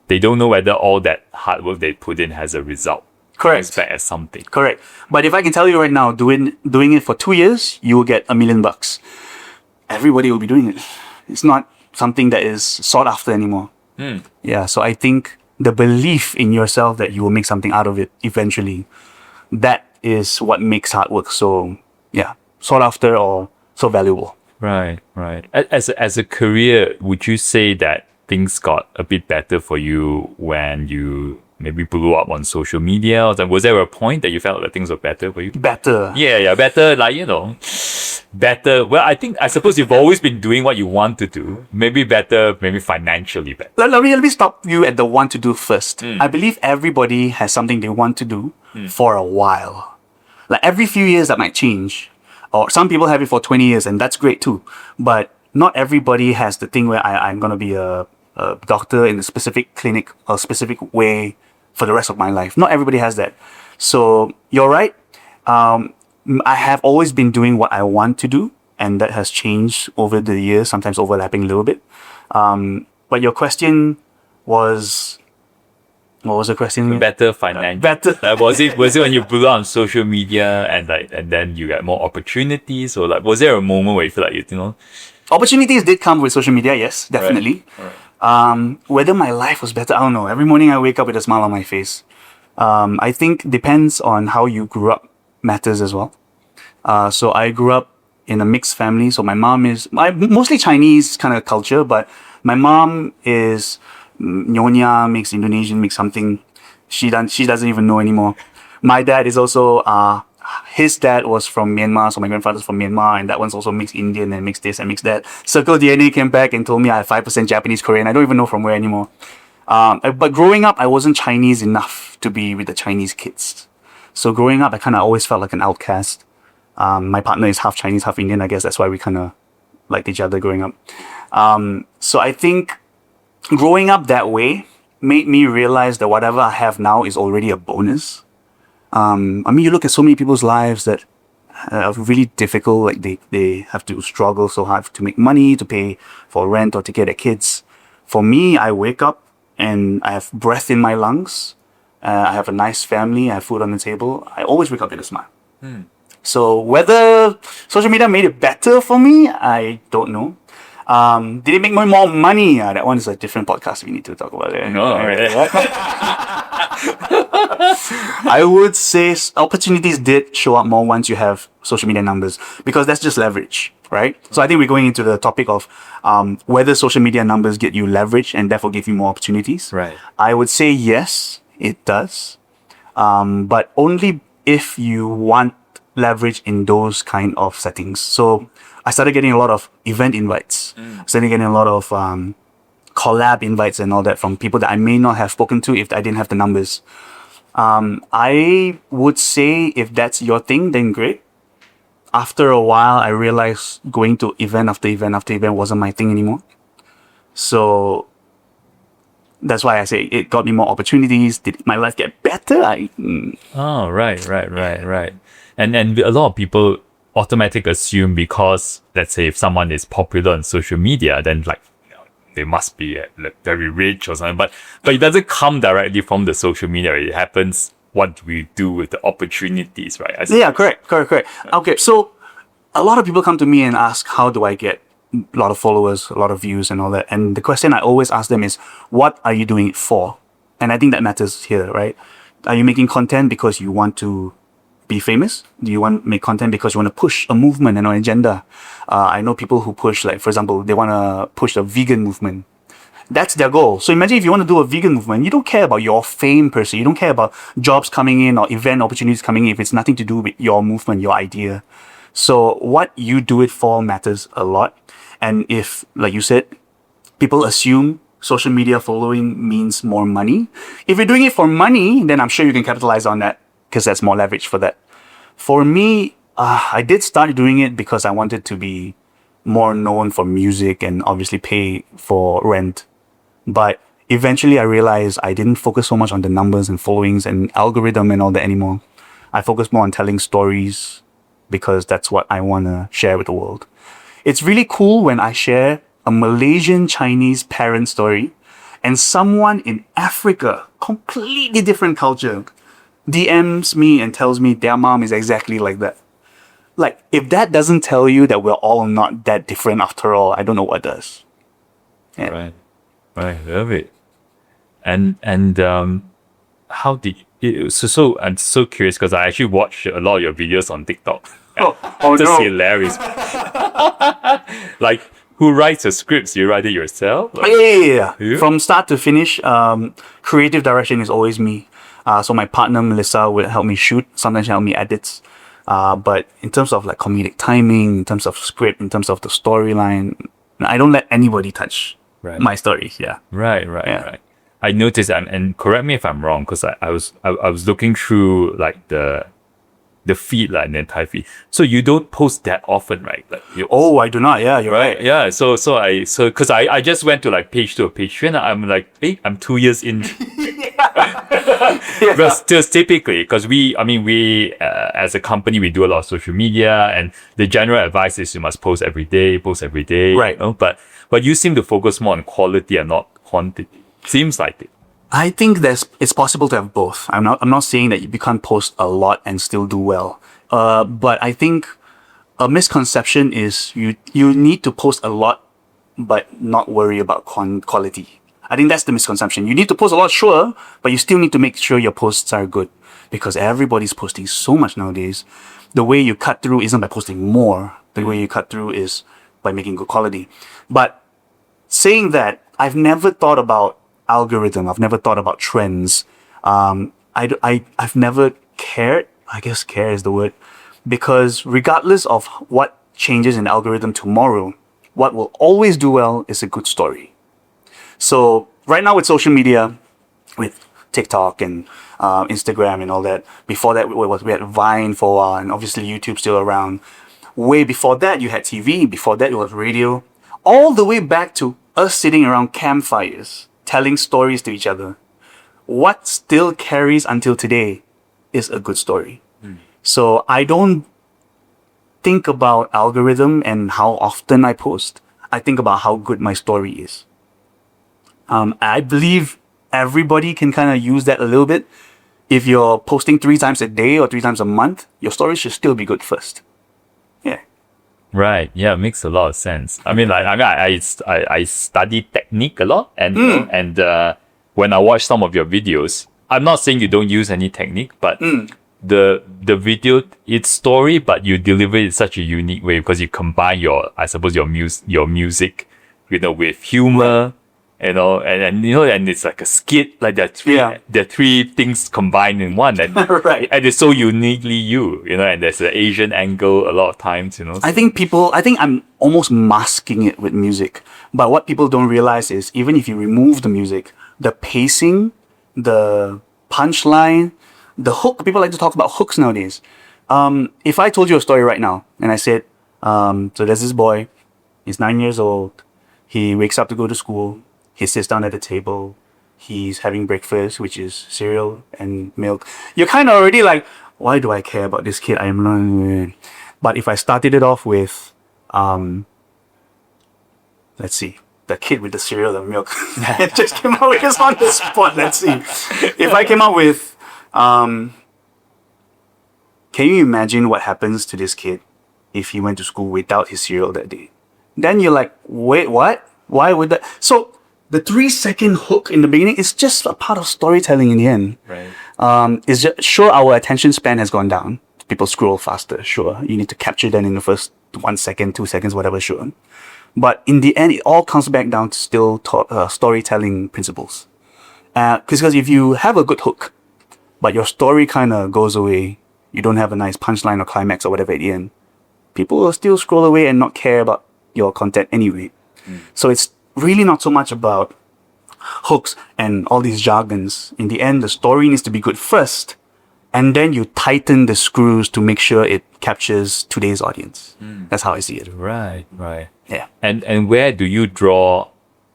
B: they don't know whether all that hard work they put in has a result.
A: Correct.
B: Comes back as something.
A: Correct. But if I can tell you right now, doing it for 2 years, you will get $1 million. Everybody will be doing it. It's not something that is sought after anymore. Yeah. So I think the belief in yourself that you will make something out of it eventually, that is what makes hard work so sought after or so valuable.
B: Right. As a career, would you say that things got a bit better for you when you maybe blew up on social media? Or was there a point that you felt that things were better for you?
A: Better.
B: Yeah, better. Like, better? Well, I suppose you've always been doing what you want to do. Maybe better, maybe financially better.
A: Let me stop you at the want to do first. I believe everybody has something they want to do for a while. Like every few years that might change. Or some people have it for 20 years and that's great too. But not everybody has the thing where I'm going to be a doctor in a specific clinic or specific way for the rest of my life. Not everybody has that. So you're right. I have always been doing what I want to do, and that has changed over the years, sometimes overlapping a little bit. But your question was, what was the question again?
B: Better financially.
A: Better.
B: Was it when you blew out on social media and then you got more opportunities, or like was there a moment where you feel like you know?
A: Opportunities did come with social media, yes, definitely. Right. Whether my life was better, I don't know. Every morning I wake up with a smile on my face. I think depends on how you grew up matters as well. So I grew up in a mixed family. So my mom is mostly Chinese kind of culture, but my mom is Nyonya, mixed Indonesian, mixed something. She doesn't even know anymore. My dad is also his dad was from Myanmar, so my grandfather's from Myanmar, and that one's also mixed Indian and mixed this and mixed that. Circle DNA came back and told me I have 5% Japanese Korean. I don't even know from where anymore. But growing up, I wasn't Chinese enough to be with the Chinese kids. So growing up, I kind of always felt like an outcast. My partner is half Chinese, half Indian. I guess that's why we kind of liked each other growing up. So I think growing up that way made me realize that whatever I have now is already a bonus. I mean, you look at so many people's lives that are really difficult. Like they have to struggle so hard to make money, to pay for rent or to get their kids. For me, I wake up and I have breath in my lungs. I have a nice family. I have food on the table. I always wake up with a smile. So whether social media made it better for me, I don't know. Did it make me more money? That one is a different podcast we need to talk about it.
B: No,
A: I would say opportunities did show up more once you have social media numbers, because that's just leverage, right? So I think we're going into the topic of whether social media numbers get you leverage and therefore give you more opportunities.
B: Right.
A: I would say yes, it does. But only if you want leverage in those kind of settings. So I started getting a lot of event invites. Started getting a lot of collab invites and all that from people that I may not have spoken to if I didn't have the numbers. I would say if that's your thing, then great. After a while, I realized going to event after event after event wasn't my thing anymore. So that's why I say it got me more opportunities. Did my life get better?
B: Oh, right. And a lot of people automatically assume because, let's say, if someone is popular on social media, then like they must be like, very rich or something. But it doesn't come directly from the social media. It happens what we do with the opportunities, right?
A: Yeah, correct. Okay, so a lot of people come to me and ask, how do I get a lot of followers, a lot of views and all that? And the question I always ask them is, what are you doing it for? And I think that matters here, right? Are you making content because you want to be famous? Do you want to make content because you want to push a movement and an agenda? I know people who push, like, for example, they want to push the vegan movement. That's their goal. So imagine if you want to do a vegan movement, you don't care about your fame per se. You don't care about jobs coming in or event opportunities coming in if it's nothing to do with your movement, your idea. So what you do it for matters a lot. And if, like you said, people assume social media following means more money. If you're doing it for money, then I'm sure you can capitalize on that because that's more leverage for that. For me, I did start doing it because I wanted to be more known for music and obviously pay for rent. But eventually I realized I didn't focus so much on the numbers and followings and algorithm and all that anymore. I focused more on telling stories because that's what I want to share with the world. It's really cool when I share a Malaysian Chinese parent story and someone in Africa, completely different culture, DMs me and tells me their mom is exactly like that. Like, if that doesn't tell you that we're all not that different after all, I don't know what does. Yeah.
B: Right, love it. And how did you, so I'm so curious because I actually watch a lot of your videos on TikTok. Just hilarious. Like, who writes the scripts? You write it yourself? Like,
A: Yeah. From start to finish, creative direction is always me. So my partner Melissa will help me shoot. Sometimes she help me edit. But in terms of like comedic timing, in terms of script, in terms of the storyline, I don't let anybody touch
B: Right.
A: my stories. Yeah.
B: Right. I noticed, and correct me if I'm wrong, because I was looking through like the feed, like the entire feed. So you don't post that often, right? Like
A: Oh, I do not. Yeah, you're right.
B: Yeah. So because I just went to like page 2 or page 3, and I'm like, hey, I'm 2 years in. But still, typically, because we as a company, we do a lot of social media, and the general advice is you must post every day,
A: Right.
B: You know? But you seem to focus more on quality and not quantity. Seems like it.
A: I think it's possible to have both. I'm not saying that you can't post a lot and still do well. But I think a misconception is you need to post a lot but not worry about quality. I think that's the misconception. You need to post a lot, sure, but you still need to make sure your posts are good, because everybody's posting so much nowadays. The way you cut through isn't by posting more. The way you cut through is by making good quality. But saying that, I've never thought about algorithm. I've never thought about trends. I've never cared. I guess care is the word, because regardless of what changes in the algorithm tomorrow, what will always do well is a good story. So right now with social media, with TikTok and Instagram and all that, before that we had Vine for a while, and obviously YouTube's still around. Way before that you had TV, before that it was radio, all the way back to us sitting around campfires, telling stories to each other. What still carries until today is a good story. So I don't think about algorithm and how often I post. I think about how good my story is. I believe everybody can kind of use that a little bit. If you're posting 3 times a day or 3 times a month, your story should still be good first. Yeah.
B: Right. Yeah, it makes a lot of sense. I mean, like, I study technique a lot, and when I watch some of your videos, I'm not saying you don't use any technique, but the video, it's story, but you deliver it in such a unique way because you combine your music, with humor, and it's like a skit, like there are 3 things combined in one, and
A: Right.
B: and it's so uniquely and there's an Asian angle a lot of times,
A: I think I'm almost masking it with music. But what people don't realize is, even if you remove the music, the pacing, the punchline, the hook, people like to talk about hooks nowadays. If I told you a story right now and I said, so there's this boy, he's 9 years old, he wakes up to go to school, he sits down at the table, he's having breakfast, which is cereal and milk. You're kind of already like, why do I care about this kid? I'm not. But if I started it off with, let's see, the kid with the cereal and milk. It just came out with this on the spot. Let's see. If I came out with, can you imagine what happens to this kid if he went to school without his cereal that day? Then you're like, wait, what? Why would that? So the 3-second hook in the beginning is just a part of storytelling in the end.
B: Right.
A: It's just, sure, our attention span has gone down. People scroll faster, sure. You need to capture them in the first 1 second, 2 seconds, whatever, sure. But in the end, it all comes back down to still storytelling principles. Because if you have a good hook, but your story kind of goes away, you don't have a nice punchline or climax or whatever at the end, people will still scroll away and not care about your content anyway. So it's really not so much about hooks and all these jargons. In the end, the story needs to be good first, and then you tighten the screws to make sure it captures today's audience. That's how I see it.
B: Right.
A: Yeah.
B: And where do you draw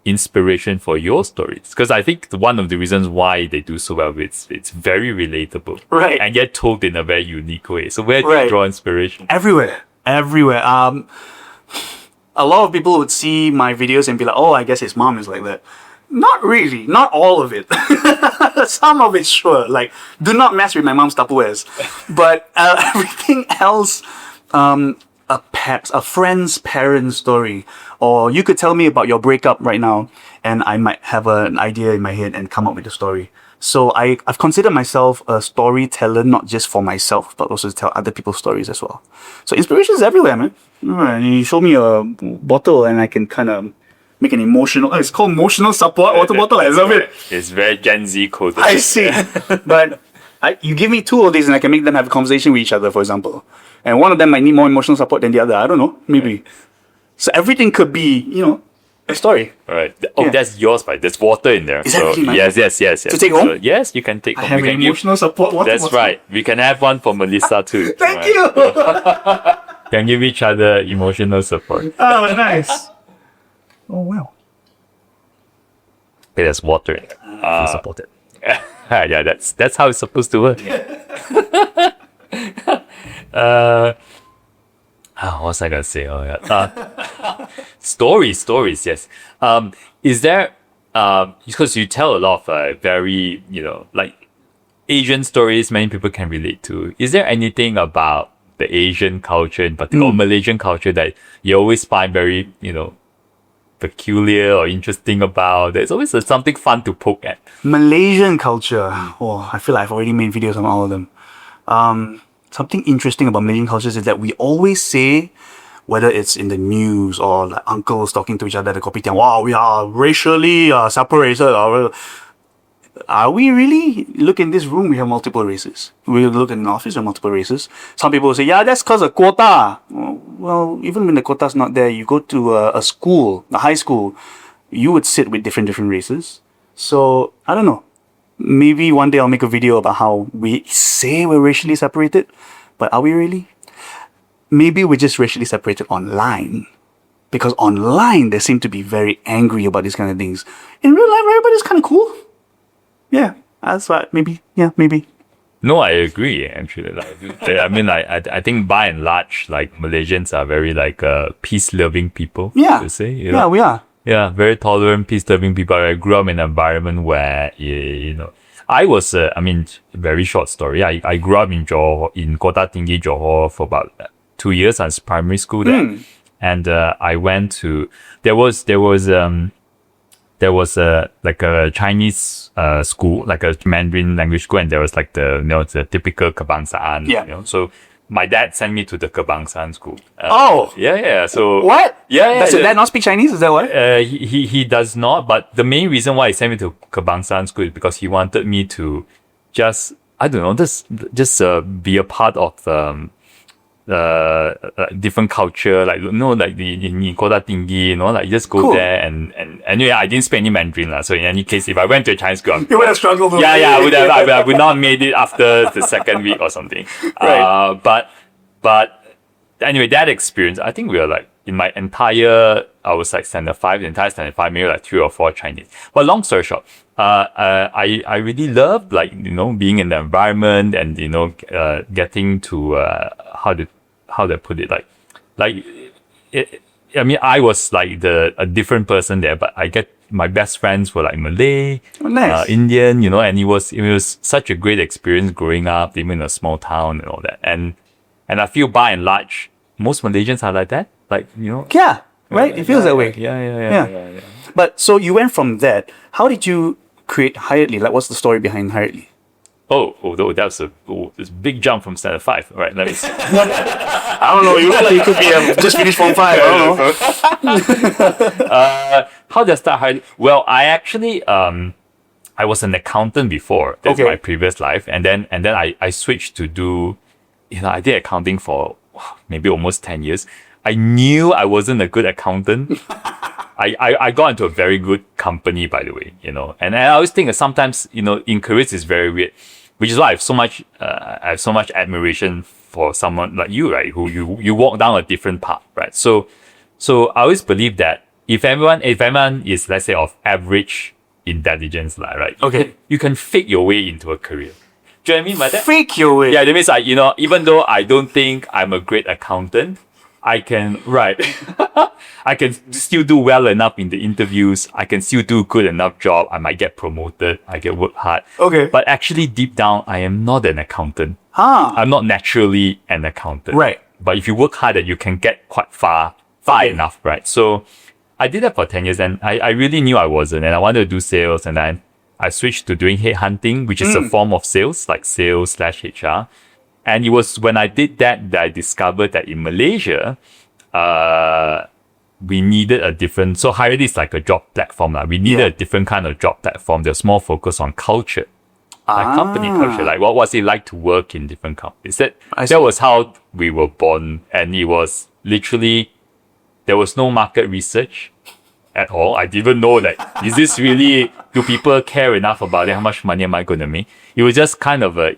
B: inspiration for your stories? Because I think one of the reasons why they do so well, it's very relatable,
A: Right.
B: and yet told in a very unique way. So where do you draw inspiration?
A: Everywhere. A lot of people would see my videos and be like, oh, I guess his mom is like that. Not really. Not all of it. Some of it, sure. Like, do not mess with my mom's Tupperwares. But everything else, a friend's parent's story. Or you could tell me about your breakup right now, and I might have an idea in my head and come up with a story. So I've considered myself a storyteller, not just for myself, but also to tell other people's stories as well. So inspiration is everywhere, man. You show me a bottle and I can kind of make an emotional, it's called emotional support water bottle. I love it.
B: It's very Gen Z coded.
A: I see. But You give me two of these and I can make them have a conversation with each other, for example. And one of them might need more emotional support than the other. I don't know. Maybe. So everything could be, a story.
B: All right. Oh, that's yours, right? There's water in there.
A: Is that really mine?
B: Yes.
A: To take home?
B: So, yes, you can take
A: I
B: home.
A: have
B: We
A: an
B: can give-
A: emotional support water
B: That's
A: bottle.
B: right. We can have one for Melissa too.
A: Thank
B: Right.
A: you.
B: Can give each other emotional support.
A: Oh, nice. Oh, wow.
B: Okay, there's water in there.
C: Feel supported.
B: Yeah, that's how it's supposed to work. What was I gonna say? Oh yeah. Stories, yes. Is there because you tell a lot of very, like Asian stories many people can relate to. Is there anything about the Asian culture in particular, or Malaysian culture, that you always find very, peculiar or interesting about? There's always something fun to poke at.
A: Malaysian culture. Oh, I feel like I've already made videos on all of them. Something interesting about Malaysian cultures is that we always say, whether it's in the news or like uncles talking to each other at the kopitiam, wow, we are racially separated. Are we really? Look, in this room, we have multiple races. We look in an office, we have multiple races. Some people will say, yeah, that's because of quota. Well, even when the quota's not there, you go to a school, a high school, you would sit with different races. So, I don't know. Maybe one day I'll make a video about how we say we're racially separated, but are we really? Maybe we're just racially separated online. Because online, they seem to be very angry about these kind of things. In real life, everybody's kind of cool. Yeah, that's right. Maybe. Yeah, maybe.
B: No, I agree. Actually, I mean, I think by and large, like Malaysians are very like peace-loving people.
A: Yeah.
B: To say,
A: Yeah, we are.
B: Yeah, very tolerant, peace-loving people. I grew up in an environment where, I was, very short story. I grew up in Johor, in Kota Tinggi, Johor, for about 2 years. I was primary school there. And I went to, there was like a Chinese school, like a Mandarin language school, and there was like the typical kebangsaan.
A: Yeah.
B: So my dad sent me to the kebangsaan school. Yeah. So
A: What?
B: Yeah.
A: Does your dad not speak Chinese? Is that why?
B: He does not. But the main reason why he sent me to kebangsaan school is because he wanted me to just, I don't know, just be a part of different culture, like like in Kota Tinggi, like just go
A: Cool.
B: there and anyway, I didn't speak any Mandarin lah. So in any case, if I went to a Chinese school,
A: You would have struggled.
B: I would not made it after the second week or something.
A: Right.
B: But anyway, that experience, I think we were like in my entire, I was like standard 5, the entire standard 5, maybe like 3 or 4 Chinese. But long story short, I really loved like being in the environment and getting to how to put it, I was like a different person there, but I get my best friends were like Malay,
A: Nice.
B: Indian, and it was such a great experience growing up, even in a small town and all that. And I feel by and large, most Malaysians are like that,
A: Yeah, right? It feels that way.
B: Yeah.
A: But so you went from that. How did you create Hiredly? Like, what's the story behind Hiredly?
B: That's a big jump from standard 5. All right, let me see.
A: I don't know. You look like you could be just finished Form 5. I don't know.
B: How did I start hiring? Well, I actually I was an accountant before. That's
A: Okay.
B: my previous life, and then I switched to do, I did accounting for maybe almost 10 years. I knew I wasn't a good accountant. I got into a very good company, by the way, and I always think that sometimes, in careers it's very weird, which is why I have so much admiration for someone like you, right? Who you walk down a different path, right? So I always believe that if everyone is, let's say, of average intelligence, right?
A: Okay.
B: You can fake your way into a career. Do you know what I mean by that?
A: Fake your way.
B: Yeah, that means like, even though I don't think I'm a great accountant, I can still do well enough in the interviews. I can still do good enough job. I might get promoted. I can work hard.
A: Okay.
B: But actually deep down, I am not an accountant.
A: Ah.
B: I'm not naturally an accountant.
A: Right.
B: But if you work hard, you can get quite far enough, right? So I did that for 10 years and I really knew I wasn't, and I wanted to do sales, and then I switched to doing headhunting, which is a form of sales, like sales/HR. And it was when I did that I discovered that in Malaysia, we needed a different, so Hiredly is like a job platform. We needed a different kind of job platform. There's more focus on culture. like company culture. Like, what was it like to work in different companies?
A: I see.
B: That was how we were born, and it was literally, there was no market research at all. I didn't know that, is this really, do people care enough about it? How much money am I going to make? It was just kind of a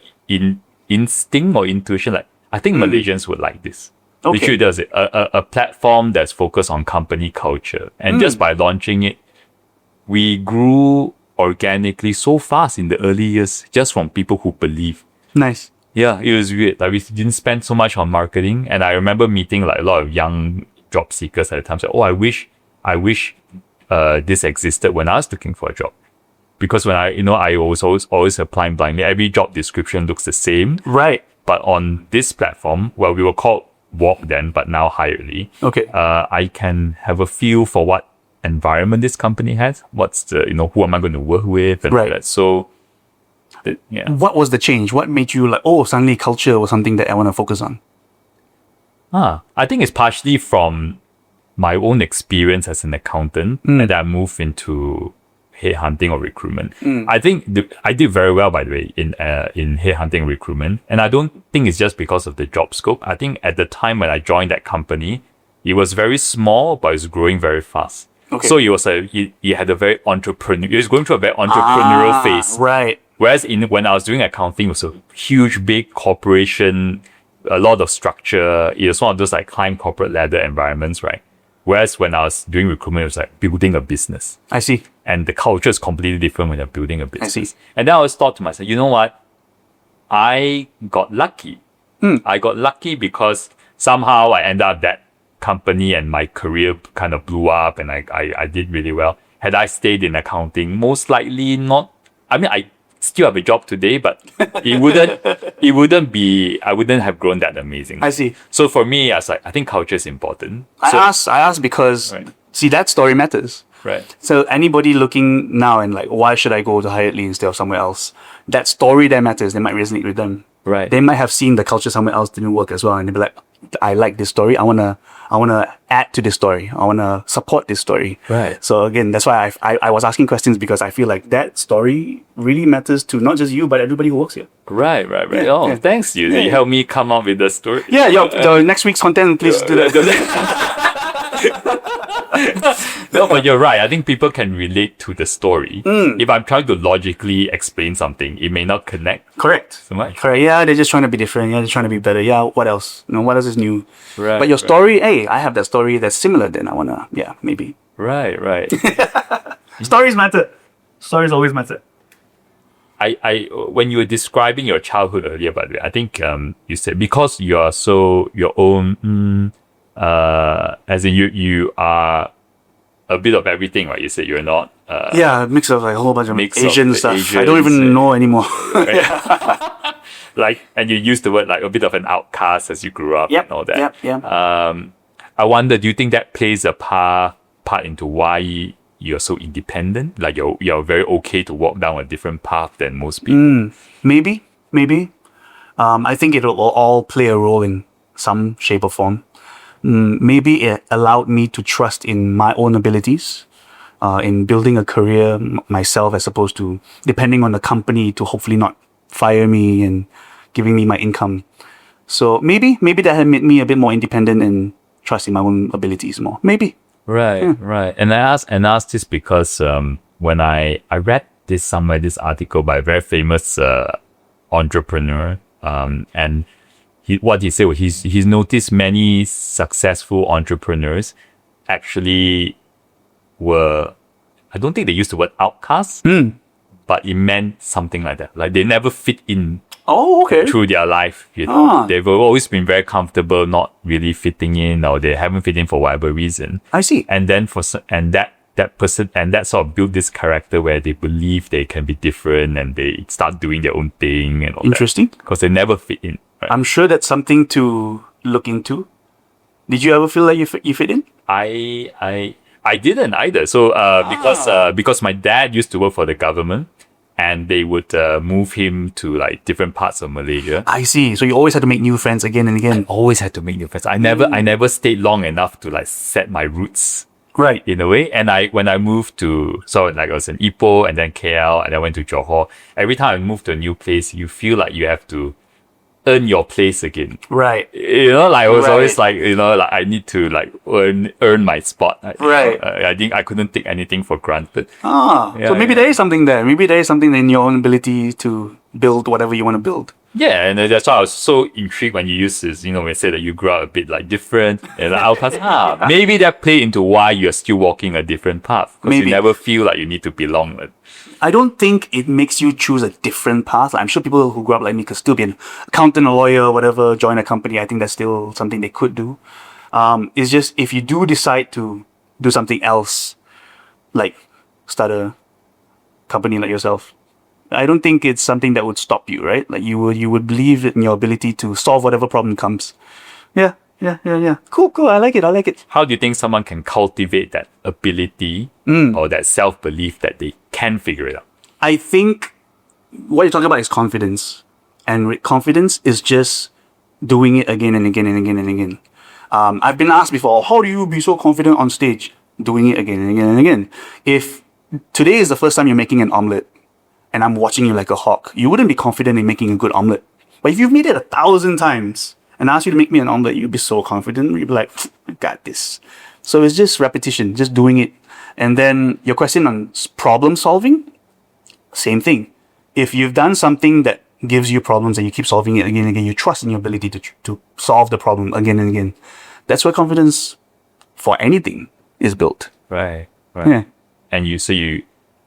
B: instinct or intuition. Like, I think Malaysians would like this.
A: Okay.
B: Literally does it. A platform that's focused on company culture. And just by launching it, we grew organically so fast in the early years, just from people who believe.
A: Nice.
B: Yeah, it was weird. Like, we didn't spend so much on marketing. And I remember meeting like a lot of young job seekers at the time. So, I wish this existed when I was looking for a job. Because when I was always applying blindly. Every job description looks the same.
A: Right.
B: But on this platform, well, we were called Walk then, but now Hirely.
A: Okay.
B: I can have a feel for what environment this company has. What's the, who am I going to work with? And
A: Right.
B: all that. So, yeah.
A: What was the change? What made you like, suddenly culture was something that I want to focus on?
B: I think it's partially from my own experience as an accountant, and then I moved into headhunting or recruitment. I think I did very well, by the way, in headhunting and recruitment. And I don't think it's just because of the job scope. I think at the time when I joined that company, it was very small, but it's growing very fast.
A: Okay.
B: So it was he had a very it was going through a very entrepreneurial phase.
A: Right.
B: Whereas when I was doing accounting, it was a huge, big corporation, a lot of structure. It was one of those like climb corporate ladder environments, right? Whereas when I was doing recruitment, it was like building a business.
A: I see.
B: And the culture is completely different when you're building a business.
A: I see.
B: And then I always thought to myself, you know what? I got lucky. I got lucky because somehow I ended up that company and my career kind of blew up and I did really well. Had I stayed in accounting, most likely not. I mean, I still have a job today, but I wouldn't have grown that amazing.
A: I see.
B: So for me, I was like, I think culture is important.
A: I asked because,
B: Right.
A: see, that story matters.
B: Right.
A: So anybody looking now and like, why should I go to Hirely instead of somewhere else? That story that matters, they might resonate with them.
B: Right.
A: They might have seen the culture somewhere else didn't work as well, and they'll be like, I like this story. I wanna add to this story. I wanna support this story.
B: Right.
A: So again, that's why I was asking questions, because I feel like that story really matters to not just you but everybody who works here.
B: Right.
A: Yeah,
B: Oh,
A: yeah.
B: thanks you.
A: Yeah,
B: You
A: yeah.
B: helped me come up with the story.
A: Yeah, the next week's content, please do that.
B: No, but you're right. I think people can relate to the story. If I'm trying to logically explain something, it may not connect
A: Correct.
B: so much.
A: Correct. Yeah, they're just trying to be different. Yeah, they're trying to be better. Yeah, what else? What else is new?
B: Right.
A: But your story, hey, I have that story that's similar. Then I wanna, maybe.
B: Right.
A: Stories matter. Stories always matter.
B: I when you were describing your childhood earlier, by the way, I think you said because you are so your own as in you are a bit of everything, right? You said you're not
A: Yeah, a mix of like a whole bunch of
B: Mix of
A: Asian
B: the
A: stuff. I don't
B: Asians
A: even
B: and-
A: know anymore.
B: like, and you used the word like a bit of an outcast as you grew up
A: Yep,
B: and all that.
A: yep.
B: I wonder, do you think that plays a part into why you're so independent? Like you're very okay to walk down a different path than most people.
A: Maybe. I think it'll all play a role in some shape or form. Maybe it allowed me to trust in my own abilities, in building a career myself, as opposed to depending on the company to hopefully not fire me and giving me my income. So maybe that had made me a bit more independent and trust in my own abilities more. Maybe.
B: Right. And I asked this because when I read this article by a very famous entrepreneur, and what he said was he's noticed many successful entrepreneurs actually were, I don't think they used the word outcasts, but it meant something like that. Like they never fit in
A: Oh, okay.
B: through their life. They've always been very comfortable, not really fitting in, or they haven't fit in for whatever reason.
A: I see.
B: And then that person and that sort of built this character where they believe they can be different and they start doing their own thing and all
A: Interesting.
B: because they never fit in. Right?
A: I'm sure that's something to look into. Did you ever feel like you fit in?
B: I didn't either. So because my dad used to work for the government and they would move him to like different parts of Malaysia.
A: I see. So you always had to make new friends again and again.
B: Always had to make new friends. I never stayed long enough to like set my roots
A: Right.
B: in a way. And when I moved to, so like I was in Ipoh and then KL and then went to Johor, every time I move to a new place, you feel like you have to earn your place again.
A: Right.
B: Like I was
A: Right.
B: always like, like I need to like earn my spot.
A: Right.
B: I think I couldn't take anything for granted.
A: So maybe there is something there. Maybe there is something in your own ability to build whatever you want to build.
B: Yeah, and that's why I was so intrigued when you used this, when you said that you grew up a bit like different. And I was maybe that played into why you're still walking a different path. Because you
A: Maybe.
B: never feel like you need to belong.
A: I don't think it makes you choose a different path. I'm sure people who grew up like me could still be an accountant, a lawyer, whatever, join a company. I think that's still something they could do. It's just if you do decide to do something else, like start a company like yourself, I don't think it's something that would stop you, right? Like you would believe in your ability to solve whatever problem comes. Yeah. Cool. I like it.
B: How do you think someone can cultivate that ability or that self-belief that they can figure it out?
A: I think what you're talking about is confidence. And confidence is just doing it again and again and again and again. I've been asked before, how do you be so confident on stage? Doing it again and again and again. If today is the first time you're making an omelette and I'm watching you like a hawk, you wouldn't be confident in making a good omelette. But if you've made it 1,000 times and asked you to make me an omelette, you'd be so confident. You'd be like, I got this. So it's just repetition, just doing it. And then your question on problem solving, same thing. If you've done something that gives you problems and you keep solving it again and again, you trust in your ability to solve the problem again and again. That's where confidence for anything is built.
B: Right.
A: Yeah.
B: And you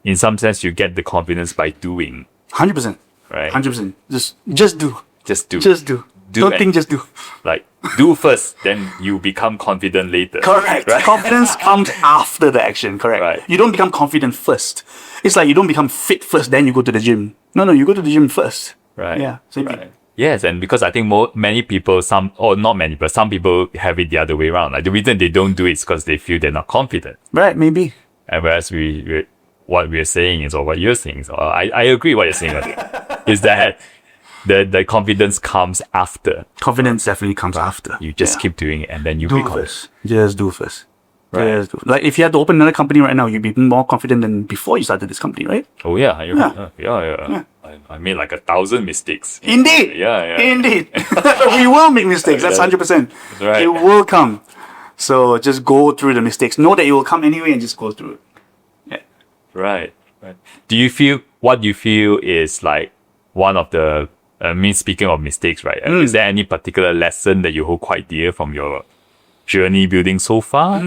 B: in some sense, you get the confidence by doing.
A: 100%.
B: Right.
A: 100%. Just do.
B: Just do.
A: Just do. Don't think, just do.
B: Like, do first, then you become confident later.
A: Correct.
B: Right?
A: Confidence comes after the action. Correct.
B: Right.
A: You don't become confident first. It's like you don't become fit first, then you go to the gym. No, you go to the gym first.
B: Right.
A: Yeah. Same
B: Right.
A: thing.
B: Yes, and because I think many people, some people have it the other way around. Like the reason they don't do it is because they feel they're not confident.
A: Right. Maybe.
B: And whereas what we're saying is, or what you're saying is, or I agree what you're saying, is that the confidence comes after.
A: Confidence definitely comes after.
B: You just keep doing it and then you
A: do
B: become
A: first. Just do first.
B: Right.
A: Just do. Like if you had to open another company right now, you'd be more confident than before you started this company, right?
B: Oh yeah. Yeah. I made like 1,000 mistakes.
A: Indeed.
B: Yeah.
A: Indeed. We will make mistakes. That's 100%.
B: Right.
A: It will come. So just go through the mistakes. Know that it will come anyway and just go through it. Yeah.
B: Right. What do you feel is like one of the, speaking of mistakes, right? Is there any particular lesson that you hold quite dear from your journey building so far?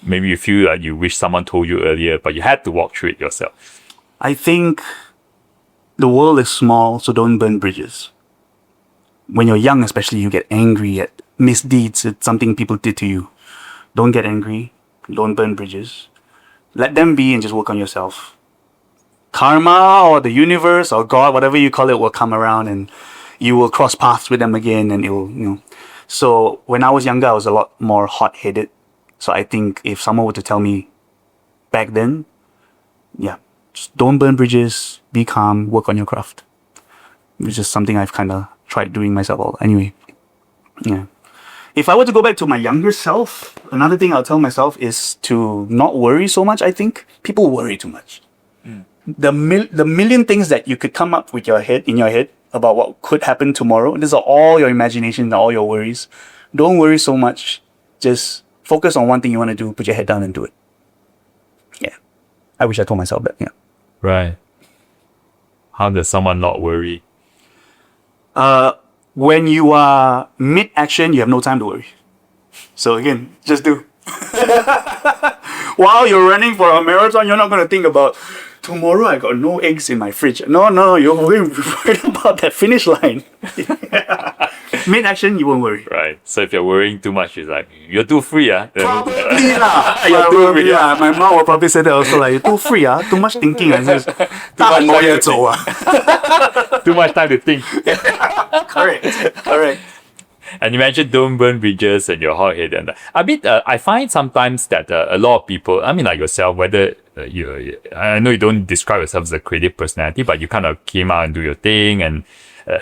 B: Maybe you feel like you wish someone told you earlier, but you had to walk through it yourself.
A: I think the world is small, so don't burn bridges. When you're young, especially, you get angry at misdeeds. It's something people did to you. Don't get angry. Don't burn bridges. Let them be and just work on yourself. Karma or the universe or God, whatever you call it, will come around and you will cross paths with them again and it will, So when I was younger, I was a lot more hot-headed. So I think if someone were to tell me back then, just don't burn bridges, be calm, work on your craft. Which is something I've kind of tried doing myself. Anyway, yeah. If I were to go back to my younger self, another thing I'll tell myself is to not worry so much, I think. People worry too much. The million things that you could come up with in your head about what could happen tomorrow, these are all your imagination and all your worries. Don't worry so much. Just focus on one thing you want to do, put your head down and do it. Yeah. I wish I told myself that, yeah.
B: Right. How does someone not worry?
A: When you are mid-action, you have no time to worry. So again, just do. While you're running for a marathon, you're not going to think about, tomorrow I got no eggs in my fridge. No, you're worried about that finish line. Mid-action, you won't worry.
B: Right. So if you're worrying too much, it's like, you're too free,
A: Probably lah. My mom will probably say that also, like, you're too free, too much thinking.
B: Too much time to think.
A: Correct.
B: And you mentioned don't burn bridges and you're hot-headed. I find sometimes that a lot of people, I mean like yourself, whether I know you don't describe yourself as a creative personality, but you kind of came out and do your thing, and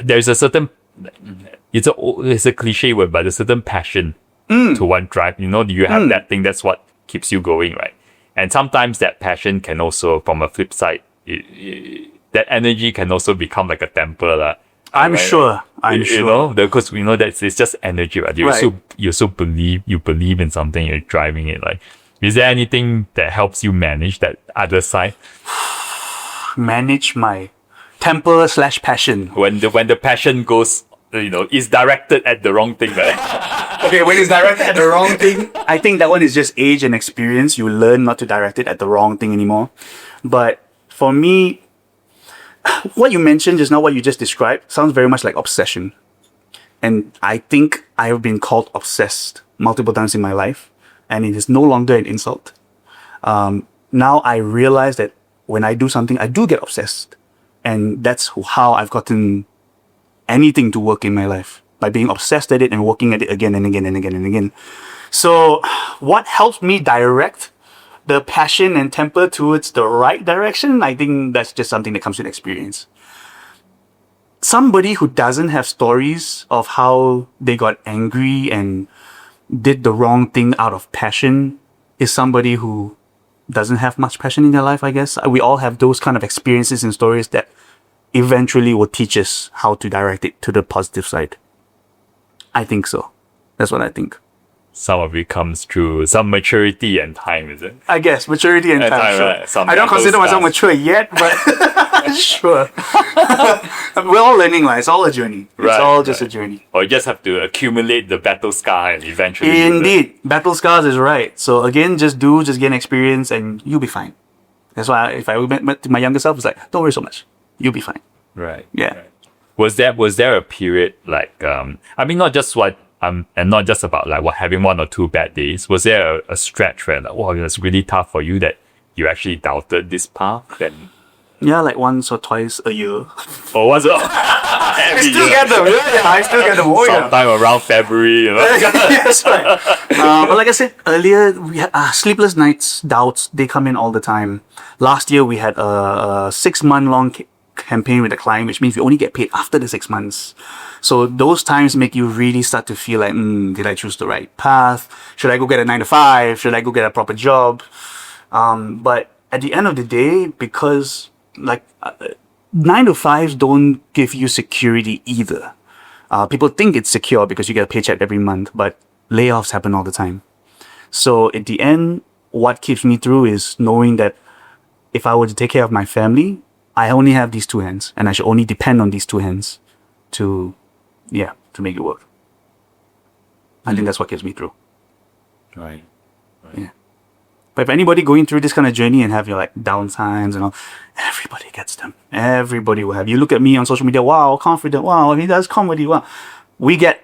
B: there's a certain, it's a cliche word, but a certain passion to one drive. Do you have that thing? That's what keeps you going, right? And sometimes that passion can also, from a flip side, that energy can also become like a temper, lah.
A: I'm
B: Right?
A: sure. I'm sure.
B: You know, because we know that it's just energy, right? You so believe in something, you're driving it. Like, is there anything that helps you manage that other side
A: Manage my temper / passion.
B: when the passion goes, is directed at the wrong thing, right?
A: Okay, when it's directed at the wrong thing, I think that one is just age and experience. You learn not to direct it at the wrong thing anymore. But for me, what you mentioned just now, what you just described, sounds very much like obsession. And I think I have been called obsessed multiple times in my life, and it is no longer an insult. Now I realize that when I do something, I do get obsessed. And that's how I've gotten anything to work in my life, by being obsessed at it and working at it again and again and again and again. So what helps me direct the passion and temper towards the right direction? I think that's just something that comes with experience. Somebody who doesn't have stories of how they got angry and did the wrong thing out of passion is somebody who doesn't have much passion in their life, I guess. We all have those kind of experiences and stories that eventually will teach us how to direct it to the positive side. I think so. That's what I think.
B: Some of it comes through some maturity and time, is it?
A: I guess maturity and time. Sure.
B: Right. Some
A: I don't consider myself mature yet, but sure. We're all learning, like, it's all a journey. It's all just a journey.
B: Or you just have to accumulate the battle scar and eventually.
A: Indeed, battle scars is right. So again, just gain experience, and you'll be fine. That's why if I met my younger self, it's like, don't worry so much. You'll be fine.
B: Right.
A: Yeah.
B: Right. Was there a period like not just what and not just about like what having 1 or 2 bad days. Was there a stretch where like, wow, it was really tough for you that you actually doubted this path? Then
A: yeah, like once or twice a year.
B: Or was it?
A: I still get them. Yeah, I still get them.
B: Sometime around February,
A: That's right. But like I said earlier, we had sleepless nights, doubts. They come in all the time. Last year we had a 6-month long campaign with a client, which means we only get paid after the 6 months. So those times make you really start to feel like, did I choose the right path? Should I go get a 9 to 5? Should I go get a proper job? But at the end of the day, because 9 to 5s don't give you security either. People think it's secure because you get a paycheck every month, but layoffs happen all the time. So at the end, what keeps me through is knowing that if I were to take care of my family, I only have these 2 hands, and I should only depend on these 2 hands to make it work. I think that's what gets me through.
B: Right.
A: Yeah. But if anybody going through this kind of journey and have your like down times and all, everybody gets them. Everybody will have. You look at me on social media, wow, confident, wow, he does comedy, wow. We get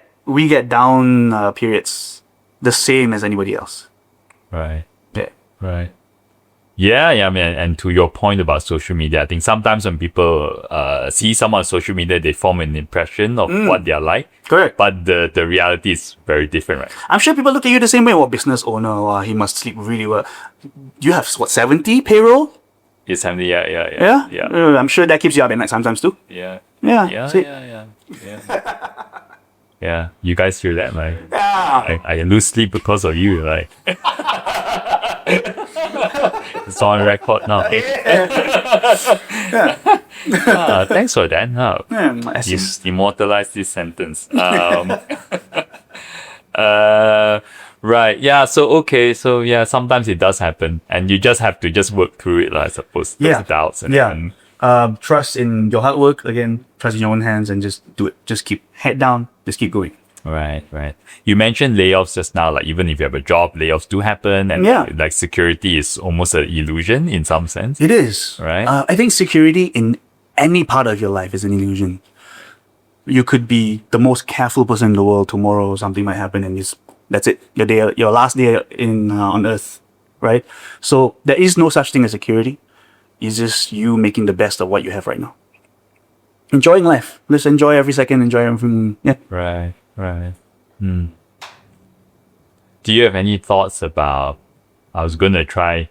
A: down periods the same as anybody else.
B: Right.
A: Yeah.
B: Right. Yeah, I mean, and to your point about social media, I think sometimes when people see someone on social media, they form an impression of what they're like.
A: Correct.
B: But the reality is very different, right?
A: I'm sure people look at you the same way. What business owner? Wow, he must sleep really well. You have what, 70 payroll?
B: It's 70, yeah.
A: I'm sure that keeps you up at night sometimes too.
B: Yeah.
A: Yeah.
B: Yeah. You guys hear that, like?
A: Yeah.
B: I lose sleep because of you, like. It's on record now. Thanks for that. You immortalized this sentence. Right. Yeah. So, okay. So, yeah, sometimes it does happen. And you just have to just work through it, I suppose. Those doubts. And
A: trust in your hard work. Again, trust in your own hands and just do it. Just keep head down. Just keep going.
B: Right. You mentioned layoffs just now. Like, even if you have a job, layoffs do happen. And like security is almost an illusion in some sense.
A: It is.
B: Right.
A: I think security in any part of your life is an illusion. You could be the most careful person in the world. Tomorrow something might happen and that's it. Your last day on earth. Right. So there is no such thing as security. It's just you making the best of what you have right now. Enjoying life. Let's enjoy every second. Enjoy everything. Yeah.
B: Right. Do you have any thoughts about, I was going to try,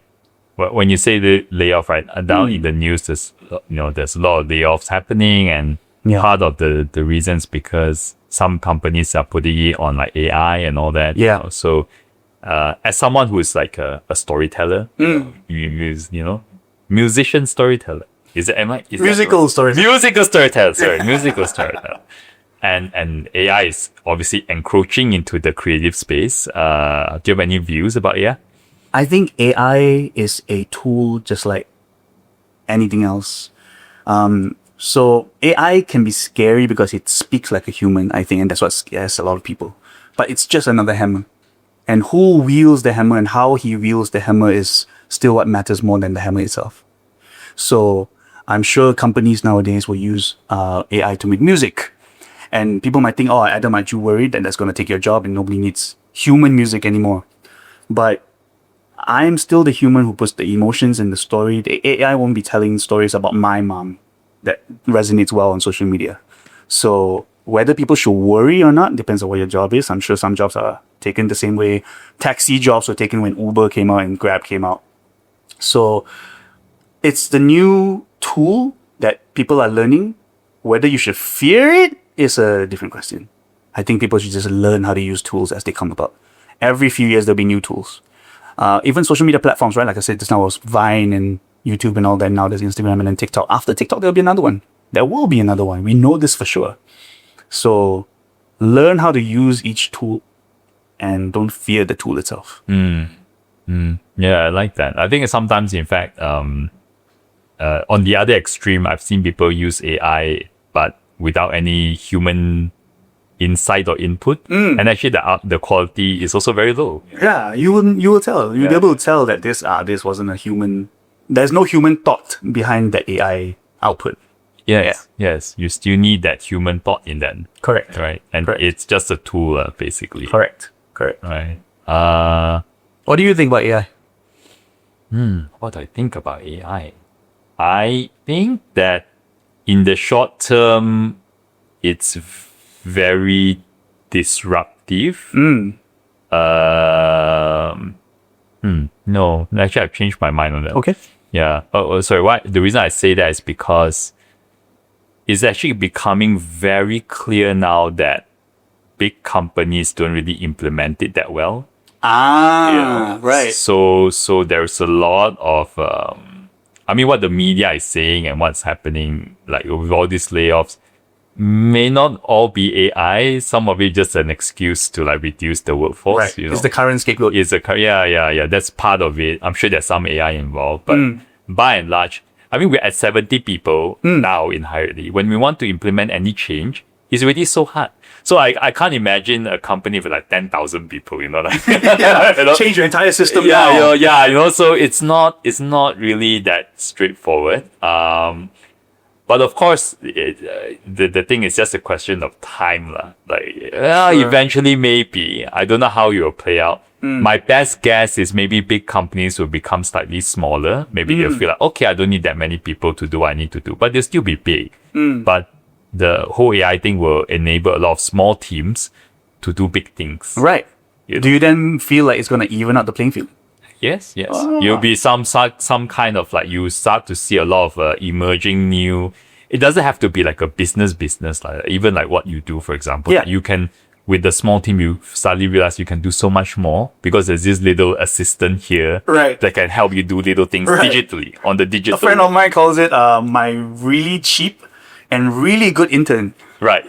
B: when you say the layoff, right, down in the news, there's a lot of layoffs happening, and part of the reasons because some companies are putting it on like AI and all that.
A: Yeah.
B: So As someone who is like a storyteller, musician storyteller. Is it?
A: Musical stories.
B: Musical storyteller. Sorry, musical storyteller. And AI is obviously encroaching into the creative space. Do you have any views about AI?
A: I think AI is a tool just like anything else. So AI can be scary because it speaks like a human, I think, and that's what scares a lot of people. But it's just another hammer. And who wields the hammer and how he wields the hammer is still what matters more than the hammer itself. So I'm sure companies nowadays will use AI to make music. And people might think, oh, Adam, aren't you worried that that's going to take your job and nobody needs human music anymore? But I'm still the human who puts the emotions in the story. The AI won't be telling stories about my mom that resonates well on social media. So whether people should worry or not depends on what your job is. I'm sure some jobs are taken the same way taxi jobs were taken when Uber came out and Grab came out. So it's the new tool that people are learning. Whether you should fear it is a different question. I think people should just learn how to use tools as they come about. Every few years, there'll be new tools. Even social media platforms, right? Like I said, just now was Vine and YouTube and all that. Now there's Instagram and then TikTok. After TikTok, there'll be another one. There will be another one. We know this for sure. So learn how to use each tool and don't fear the tool itself.
B: Yeah, I like that. I think sometimes, in fact, on the other extreme, I've seen people use AI, but without any human insight or input, and actually the quality is also very low.
A: Yeah, you will tell. You'll be able to tell that this wasn't a human. There's no human thought behind the AI output.
B: Yes. You still need that human thought in that.
A: Correct.
B: Right, and
A: Correct.
B: it's just a tool, basically.
A: Correct.
B: Right.
A: What do you think about AI?
B: What do I think about AI? I think that in the short term, it's very disruptive. No, actually, I've changed my mind on that.
A: Okay.
B: Yeah. Sorry. Why? The reason I say that is because it's actually becoming very clear now that big companies don't really implement it that well.
A: Right.
B: So there's a lot of, what the media is saying and what's happening, like with all these layoffs, may not all be AI. Some of it just an excuse to like reduce the workforce.
A: Right. It's the current scapegoat.
B: Yeah. That's part of it. I'm sure there's some AI involved, but by and large, we're at 70 people now in Hirely. When we want to implement any change, it's already so hard. So I can't imagine a company with like 10,000 people, like
A: Change your entire system.
B: So it's not really that straightforward. But of course, the thing is just a question of time, lah. Eventually maybe. I don't know how it will play out. My best guess is maybe big companies will become slightly smaller. Maybe they'll feel like, okay, I don't need that many people to do what I need to do, but they'll still be big. But the whole AI thing will enable a lot of small teams to do big things.
A: Right. Do you then feel like it's going to even out the playing field?
B: Yes. You'll be some kind of like, you start to see a lot of emerging new. It doesn't have to be like a business, like even like what you do, for example.
A: Yeah.
B: You can, with the small team, you suddenly realize you can do so much more because there's this little assistant here that can help you do little things digitally on the digital.
A: A friend of mine calls it my really cheap and really good intern.
B: Right.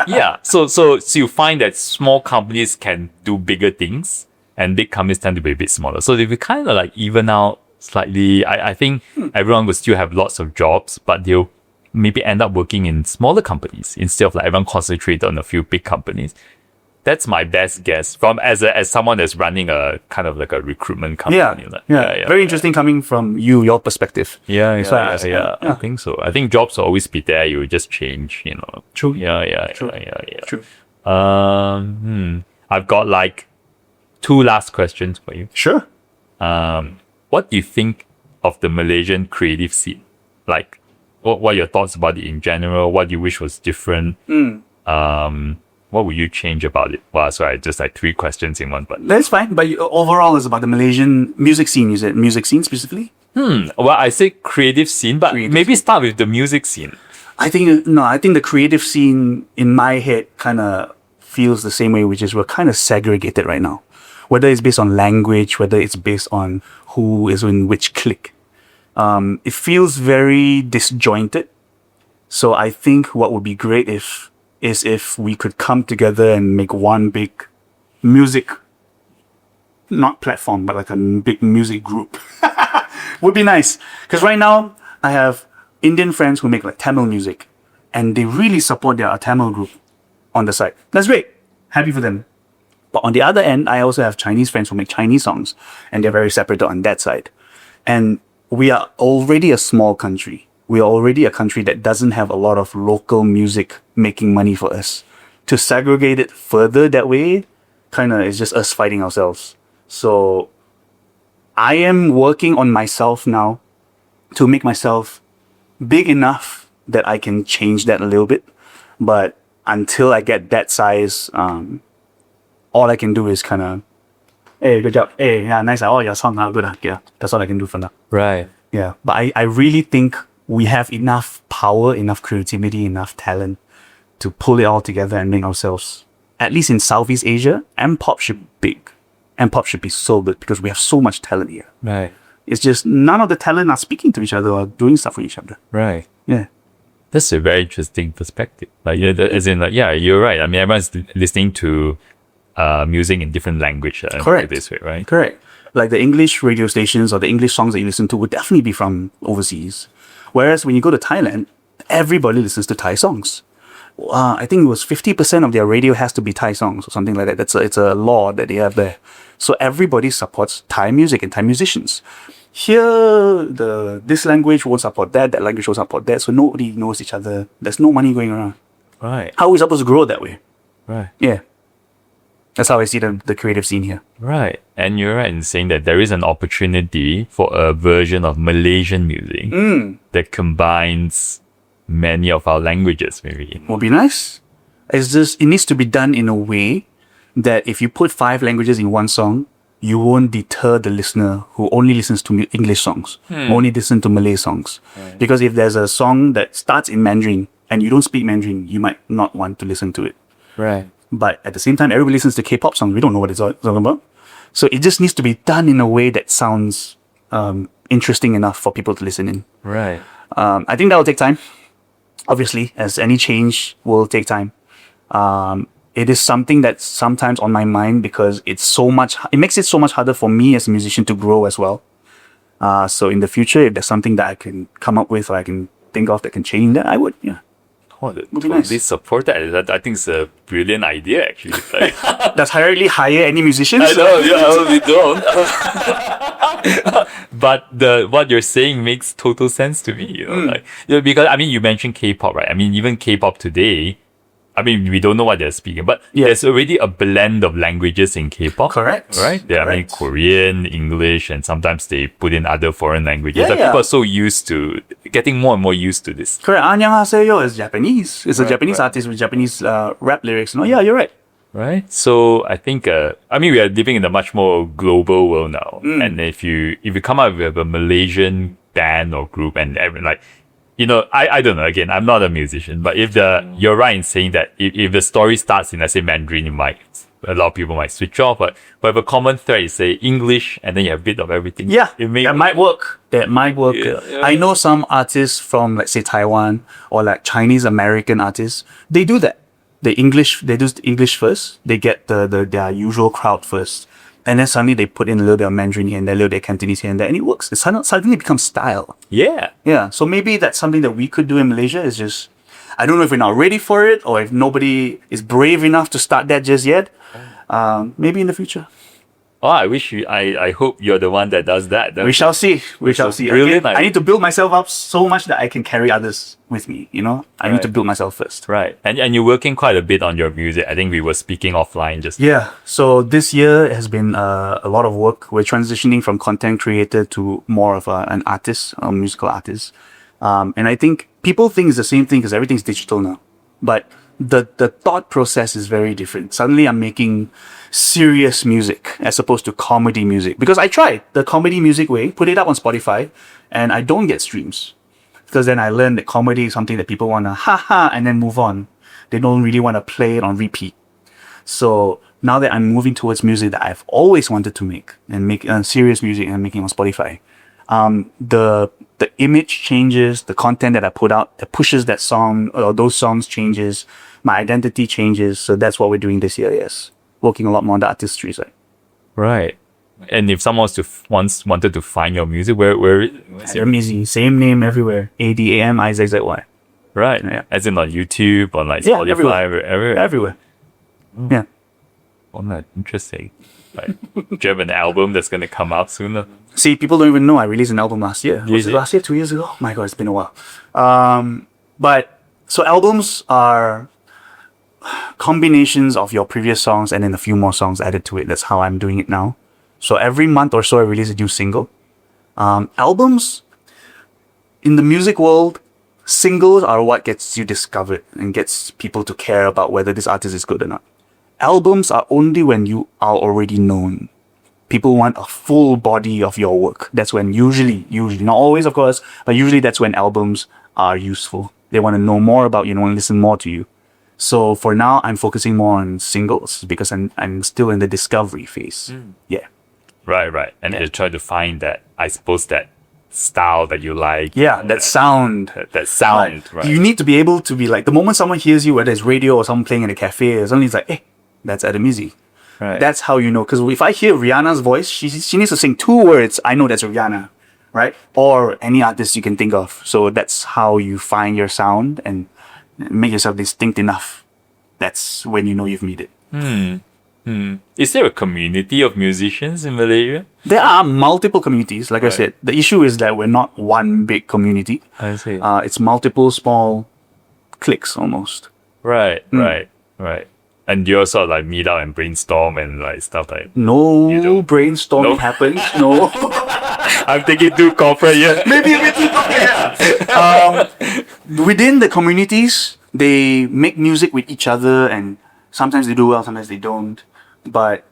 B: Yeah. So you find that small companies can do bigger things and big companies tend to be a bit smaller. So if we kind of like even out slightly, I think everyone will still have lots of jobs, but they'll maybe end up working in smaller companies instead of like everyone concentrated on a few big companies. That's my best guess from as someone that's running a kind of like a recruitment company.
A: Yeah. Very interesting coming from your perspective.
B: Yeah. I think so. I think jobs will always be there. You will just change,
A: True.
B: True.
A: True.
B: I've got like 2 last questions for you.
A: Sure.
B: What do you think of the Malaysian creative scene? Like, what are your thoughts about it in general? What do you wish was different? What would you change about it? Well, sorry, just like 3 questions in one. But
A: that's fine. But overall, it's about the Malaysian music scene. You said music scene specifically?
B: Well, I say creative scene, but maybe start with the music scene.
A: I think the creative scene in my head kind of feels the same way, which is we're kind of segregated right now. Whether it's based on language, whether it's based on who is in which clique. It feels very disjointed. So I think what would be great is if we could come together and make one big music, not platform, but like a big music group. Would be nice. Because right now, I have Indian friends who make like Tamil music, and they really support their Tamil group on the side. That's great. Happy for them. But on the other end, I also have Chinese friends who make Chinese songs, and they're very separated on that side. And we are already a small country. We are already a country that doesn't have a lot of local music making money for us. To segregate it further that way, kind of is just us fighting ourselves. So I am working on myself now to make myself big enough that I can change that a little bit. But until I get that size, all I can do is kind of, hey, good job. Hey, yeah, nice. Oh, your song, good. Yeah, that's all I can do for now.
B: Right.
A: Yeah, but I really think we have enough power, enough creativity, enough talent to pull it all together and make ourselves, at least in Southeast Asia, M-pop should be big. M-pop should be so good because we have so much talent here.
B: Right.
A: It's just none of the talent are speaking to each other or doing stuff with each other.
B: Right.
A: Yeah.
B: That's a very interesting perspective. Like, as in, like, yeah, you're right. I mean, everyone's listening to music in different language.
A: Correct.
B: This way, right?
A: Correct. Like the English radio stations or the English songs that you listen to would definitely be from overseas. Whereas when you go to Thailand, everybody listens to Thai songs. I think it was 50% of their radio has to be Thai songs or something like that. It's a law that they have there. So everybody supports Thai music and Thai musicians. Here, this language won't support that language won't support that. So nobody knows each other. There's no money going around.
B: Right.
A: How are we supposed to grow that way?
B: Right.
A: Yeah. That's how I see the creative scene here.
B: Right. And you're right in saying that there is an opportunity for a version of Malaysian music that combines many of our languages, maybe.
A: Would be nice. It's just, it needs to be done in a way that if you put 5 languages in one song, you won't deter the listener who only listens to English songs, only listen to Malay songs. Right. Because if there's a song that starts in Mandarin and you don't speak Mandarin, you might not want to listen to it.
B: Right.
A: But at the same time, everybody listens to K-pop songs. We don't know what it's all about. So it just needs to be done in a way that sounds interesting enough for people to listen in.
B: Right.
A: I think that will take time. Obviously, as any change will take time. It is something that's sometimes on my mind because it makes it so much harder for me as a musician to grow as well. So in the future, if there's something that I can come up with or I can think of that can change that, I would, yeah.
B: Oh,
A: Would be nice.
B: They support that. I think it's a brilliant idea, actually. Like,
A: Does Hurriedly hire any musicians?
B: I know, yeah, we don't. But what you're saying makes total sense to me. You know, like, because I mean, you mentioned K-pop, right? I mean, even K-pop today, I mean, we don't know what they're speaking, but there's already a blend of languages in K-pop.
A: Correct.
B: Right? I mean, Korean, English, and sometimes they put in other foreign languages.
A: Yeah.
B: People are so used to, getting more and more used to this.
A: Correct. Annyeonghaseyo is Japanese. It's a Japanese artist with Japanese rap lyrics. No, yeah, you're right.
B: Right? So I think, I mean, we are living in a much more global world now. And if you come up with a Malaysian band or group and like, you know, I don't know, again, I'm not a musician, but if you're right in saying that if the story starts in, let's say, Mandarin, a lot of people might switch off, but if a common thread is, say, English, and then you have a bit of everything.
A: Yeah, that might work. That might work.
B: Yeah.
A: I know some artists from, let's say, Taiwan or like Chinese American artists, they do that. They do English first, they get their usual crowd first. And then suddenly they put in a little bit of Mandarin here and there, a little bit of Cantonese here and there, and it works. It suddenly becomes style.
B: Yeah.
A: Yeah. So maybe that's something that we could do in Malaysia. Is just, I don't know if we're not ready for it or if nobody is brave enough to start that just yet. Maybe in the future.
B: Oh, I hope you're the one that does that.
A: We shall see. We shall see.
B: Brilliant.
A: I need to build myself up so much that I can carry others with me, you know? I need to build myself first.
B: Right. And you're working quite a bit on your music. I think we were speaking offline just.
A: Yeah. So this year has been a lot of work. We're transitioning from content creator to more of an artist, a musical artist. And I think people think it's the same thing because everything's digital now. But the thought process is very different. Suddenly I'm making serious music as opposed to comedy music. Because I tried the comedy music way, put it up on Spotify, and I don't get streams. Because then I learned that comedy is something that people want to ha-ha and then move on. They don't really want to play it on repeat. So now that I'm moving towards music that I've always wanted to make and make serious music and making on Spotify, the image changes, the content that I put out that pushes that song or those songs changes, my identity changes. So that's what we're doing this year. Yes, working a lot more on the artistry side.
B: Right. And if someone once wanted to find your music, where's your
A: Izzy, same name everywhere. ADAMIZZY.
B: right?
A: Yeah.
B: As in on YouTube, on like
A: Yeah,
B: Spotify,
A: everywhere.
B: everywhere.
A: Everywhere. Yeah.
B: Oh, that's interesting. Right. Do you have an album that's gonna come out sooner?
A: See, people don't even know I released an album last year. Was
B: Did
A: it
B: you?
A: last year? 2 years ago? My God, it's been a while. But so albums are combinations of your previous songs and then a few more songs added to it. That's how I'm doing it now. So every month or so, I release a new single. Albums in the music world, singles are what gets you discovered and gets people to care about whether this artist is good or not. Albums are only when you are already known. People want a full body of your work. That's when usually, not always, of course, but usually that's when albums are useful. They want to know more about you and want to listen more to you. So for now, I'm focusing more on singles because I'm still in the discovery phase. Yeah.
B: Right. And you try to find that, I suppose, that style that you like.
A: Yeah, that sound.
B: That sound, right?
A: You need to be able to be like, the moment someone hears you, whether it's radio or someone playing in a cafe, or something, it's like, hey, that's Adam Izzy.
B: Right.
A: That's how you know. Because if I hear Rihanna's voice, she needs to sing 2 words. I know that's Rihanna, right? Or any artist you can think of. So that's how you find your sound and make yourself distinct enough. That's when you know you've made it.
B: Is there a community of musicians in Malaysia?
A: There are multiple communities. Like I said, the issue is that we're not one big community.
B: I see.
A: It's multiple small cliques almost.
B: Right. And you also like meet out and brainstorm and like stuff like.
A: No
B: don't-
A: brainstorming
B: No?
A: happens. No.
B: I'm thinking too corporate here.
A: Maybe a bit too complicated. Within the communities, they make music with each other, and sometimes they do well, sometimes they don't. But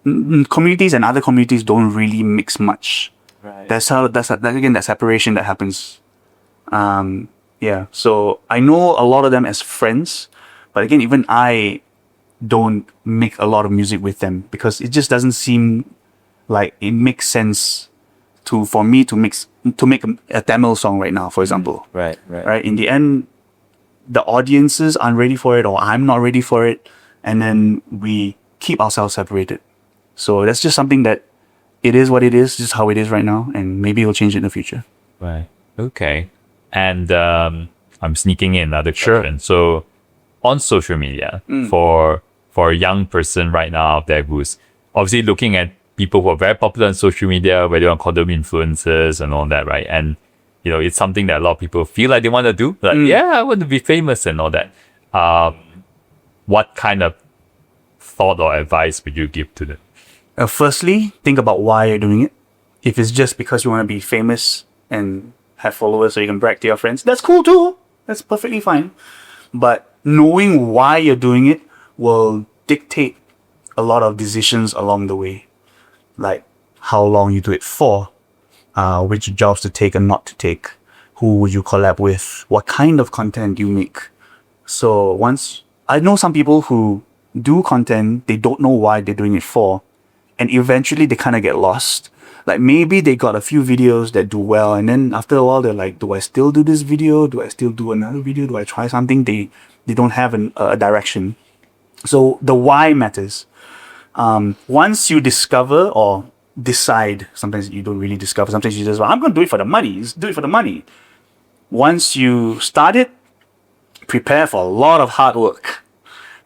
A: communities and other communities don't really mix much.
B: Right.
A: That's again that separation that happens. Yeah. So I know a lot of them as friends, but again, even I don't make a lot of music with them because it just doesn't seem like it makes sense for me to make a Tamil song right now, for example.
B: Right.
A: Right? In the end, the audiences aren't ready for it, or I'm not ready for it, and then we keep ourselves separated. So that's just something that it is what it is, just how it is right now, and maybe it'll change in the future.
B: Right. Okay. And I'm sneaking in another
A: Sure.
B: question. So on social media, for a young person right now out there who's obviously looking at people who are very popular on social media, whether you want to call them influencers and all that, right? And you know, it's something that a lot of people feel like they want to do. Like, yeah, I want to be famous and all that. What kind of thought or advice would you give to them?
A: Firstly, think about why you're doing it. If it's just because you want to be famous and have followers so you can brag to your friends, that's cool too. That's perfectly fine. But knowing why you're doing it will dictate a lot of decisions along the way. Like how long you do it for, which jobs to take and not to take, who would you collab with, what kind of content you make. So once, I know some people who do content, they don't know why they're doing it for, and eventually they kind of get lost. Like maybe they got a few videos that do well, and then after a while they're like, do I still do this video? Do I still do another video? Do I try something? They don't have a direction. So the why matters. Once you discover or decide, sometimes you don't really discover, sometimes you just, I'm going to do it for the money. Just do it for the money. Once you start it, prepare for a lot of hard work.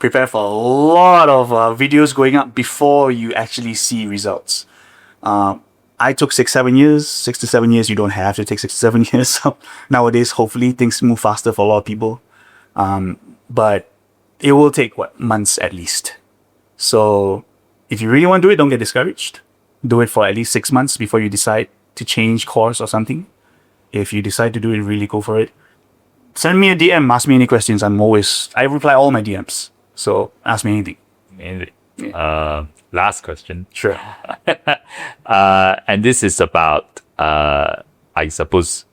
A: Prepare for a lot of videos going up before you actually see results. I took 6-7 years. 6 to 7 years. You don't have to take 6 to 7 years. So nowadays, hopefully, things move faster for a lot of people. But it will take months at least. So if you really want to do it, don't get discouraged. Do it for at least 6 months before you decide to change course or something. If you decide to do it, really go for it. Send me a DM. Ask me any questions. I reply all my DMs. So ask me anything.
B: Mainly. Last question.
A: Sure.
B: And this is about, I suppose,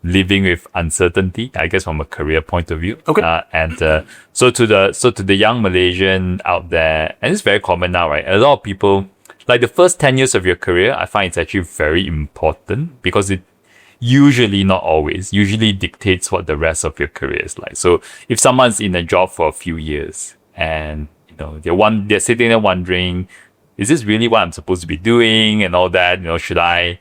B: living with uncertainty, I guess, from a career point of view.
A: Okay.
B: So to the young Malaysian out there, and it's very common now, right? A lot of people, like the first 10 years of your career, I find it's actually very important because it usually, not always, usually dictates what the rest of your career is like. So if someone's in a job for a few years and they're sitting there wondering, is this really what I'm supposed to be doing and all that? Should I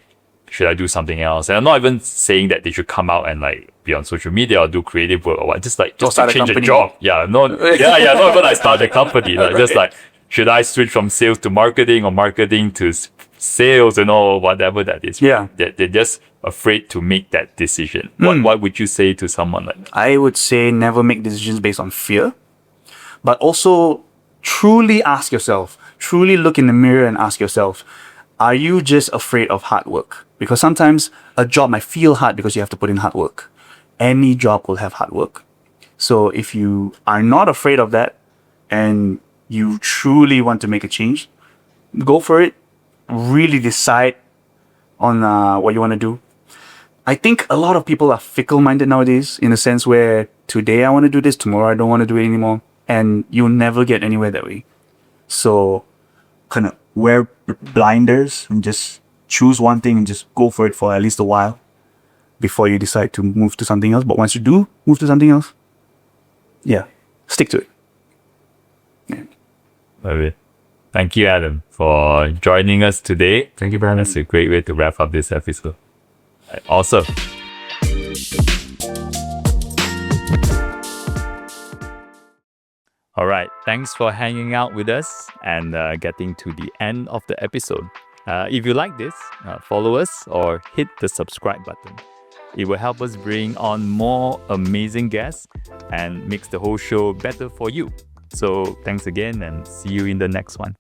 B: do something else? And I'm not even saying that they should come out and like be on social media or do creative work or what. Just
A: start a
B: change a
A: company.
B: job. Not even like start a company. Like, just like, should I switch from sales to marketing or marketing to sales and all, whatever that is?
A: Yeah.
B: They're just afraid to make that decision. What would you say to someone like that?
A: I would say never make decisions based on fear, but also truly ask yourself, truly look in the mirror and ask yourself, are you just afraid of hard work? Because sometimes a job might feel hard because you have to put in hard work. Any job will have hard work. So if you are not afraid of that and you truly want to make a change, go for it. Really decide on what you want to do. I think a lot of people are fickle-minded nowadays, in a sense where today I want to do this, tomorrow I don't want to do it anymore. And you'll never get anywhere that way. So kind of wear blinders and just choose one thing and just go for it for at least a while before you decide to move to something else. But once you do move to something else, stick to it. Yeah.
B: Love it. Thank you, Adam, for joining us today.
A: Thank you, Brandon.
B: That's a great way to wrap up this episode. Awesome. All right. Thanks for hanging out with us and getting to the end of the episode. If you like this, follow us or hit the subscribe button. It will help us bring on more amazing guests and makes the whole show better for you. So thanks again and see you in the next one.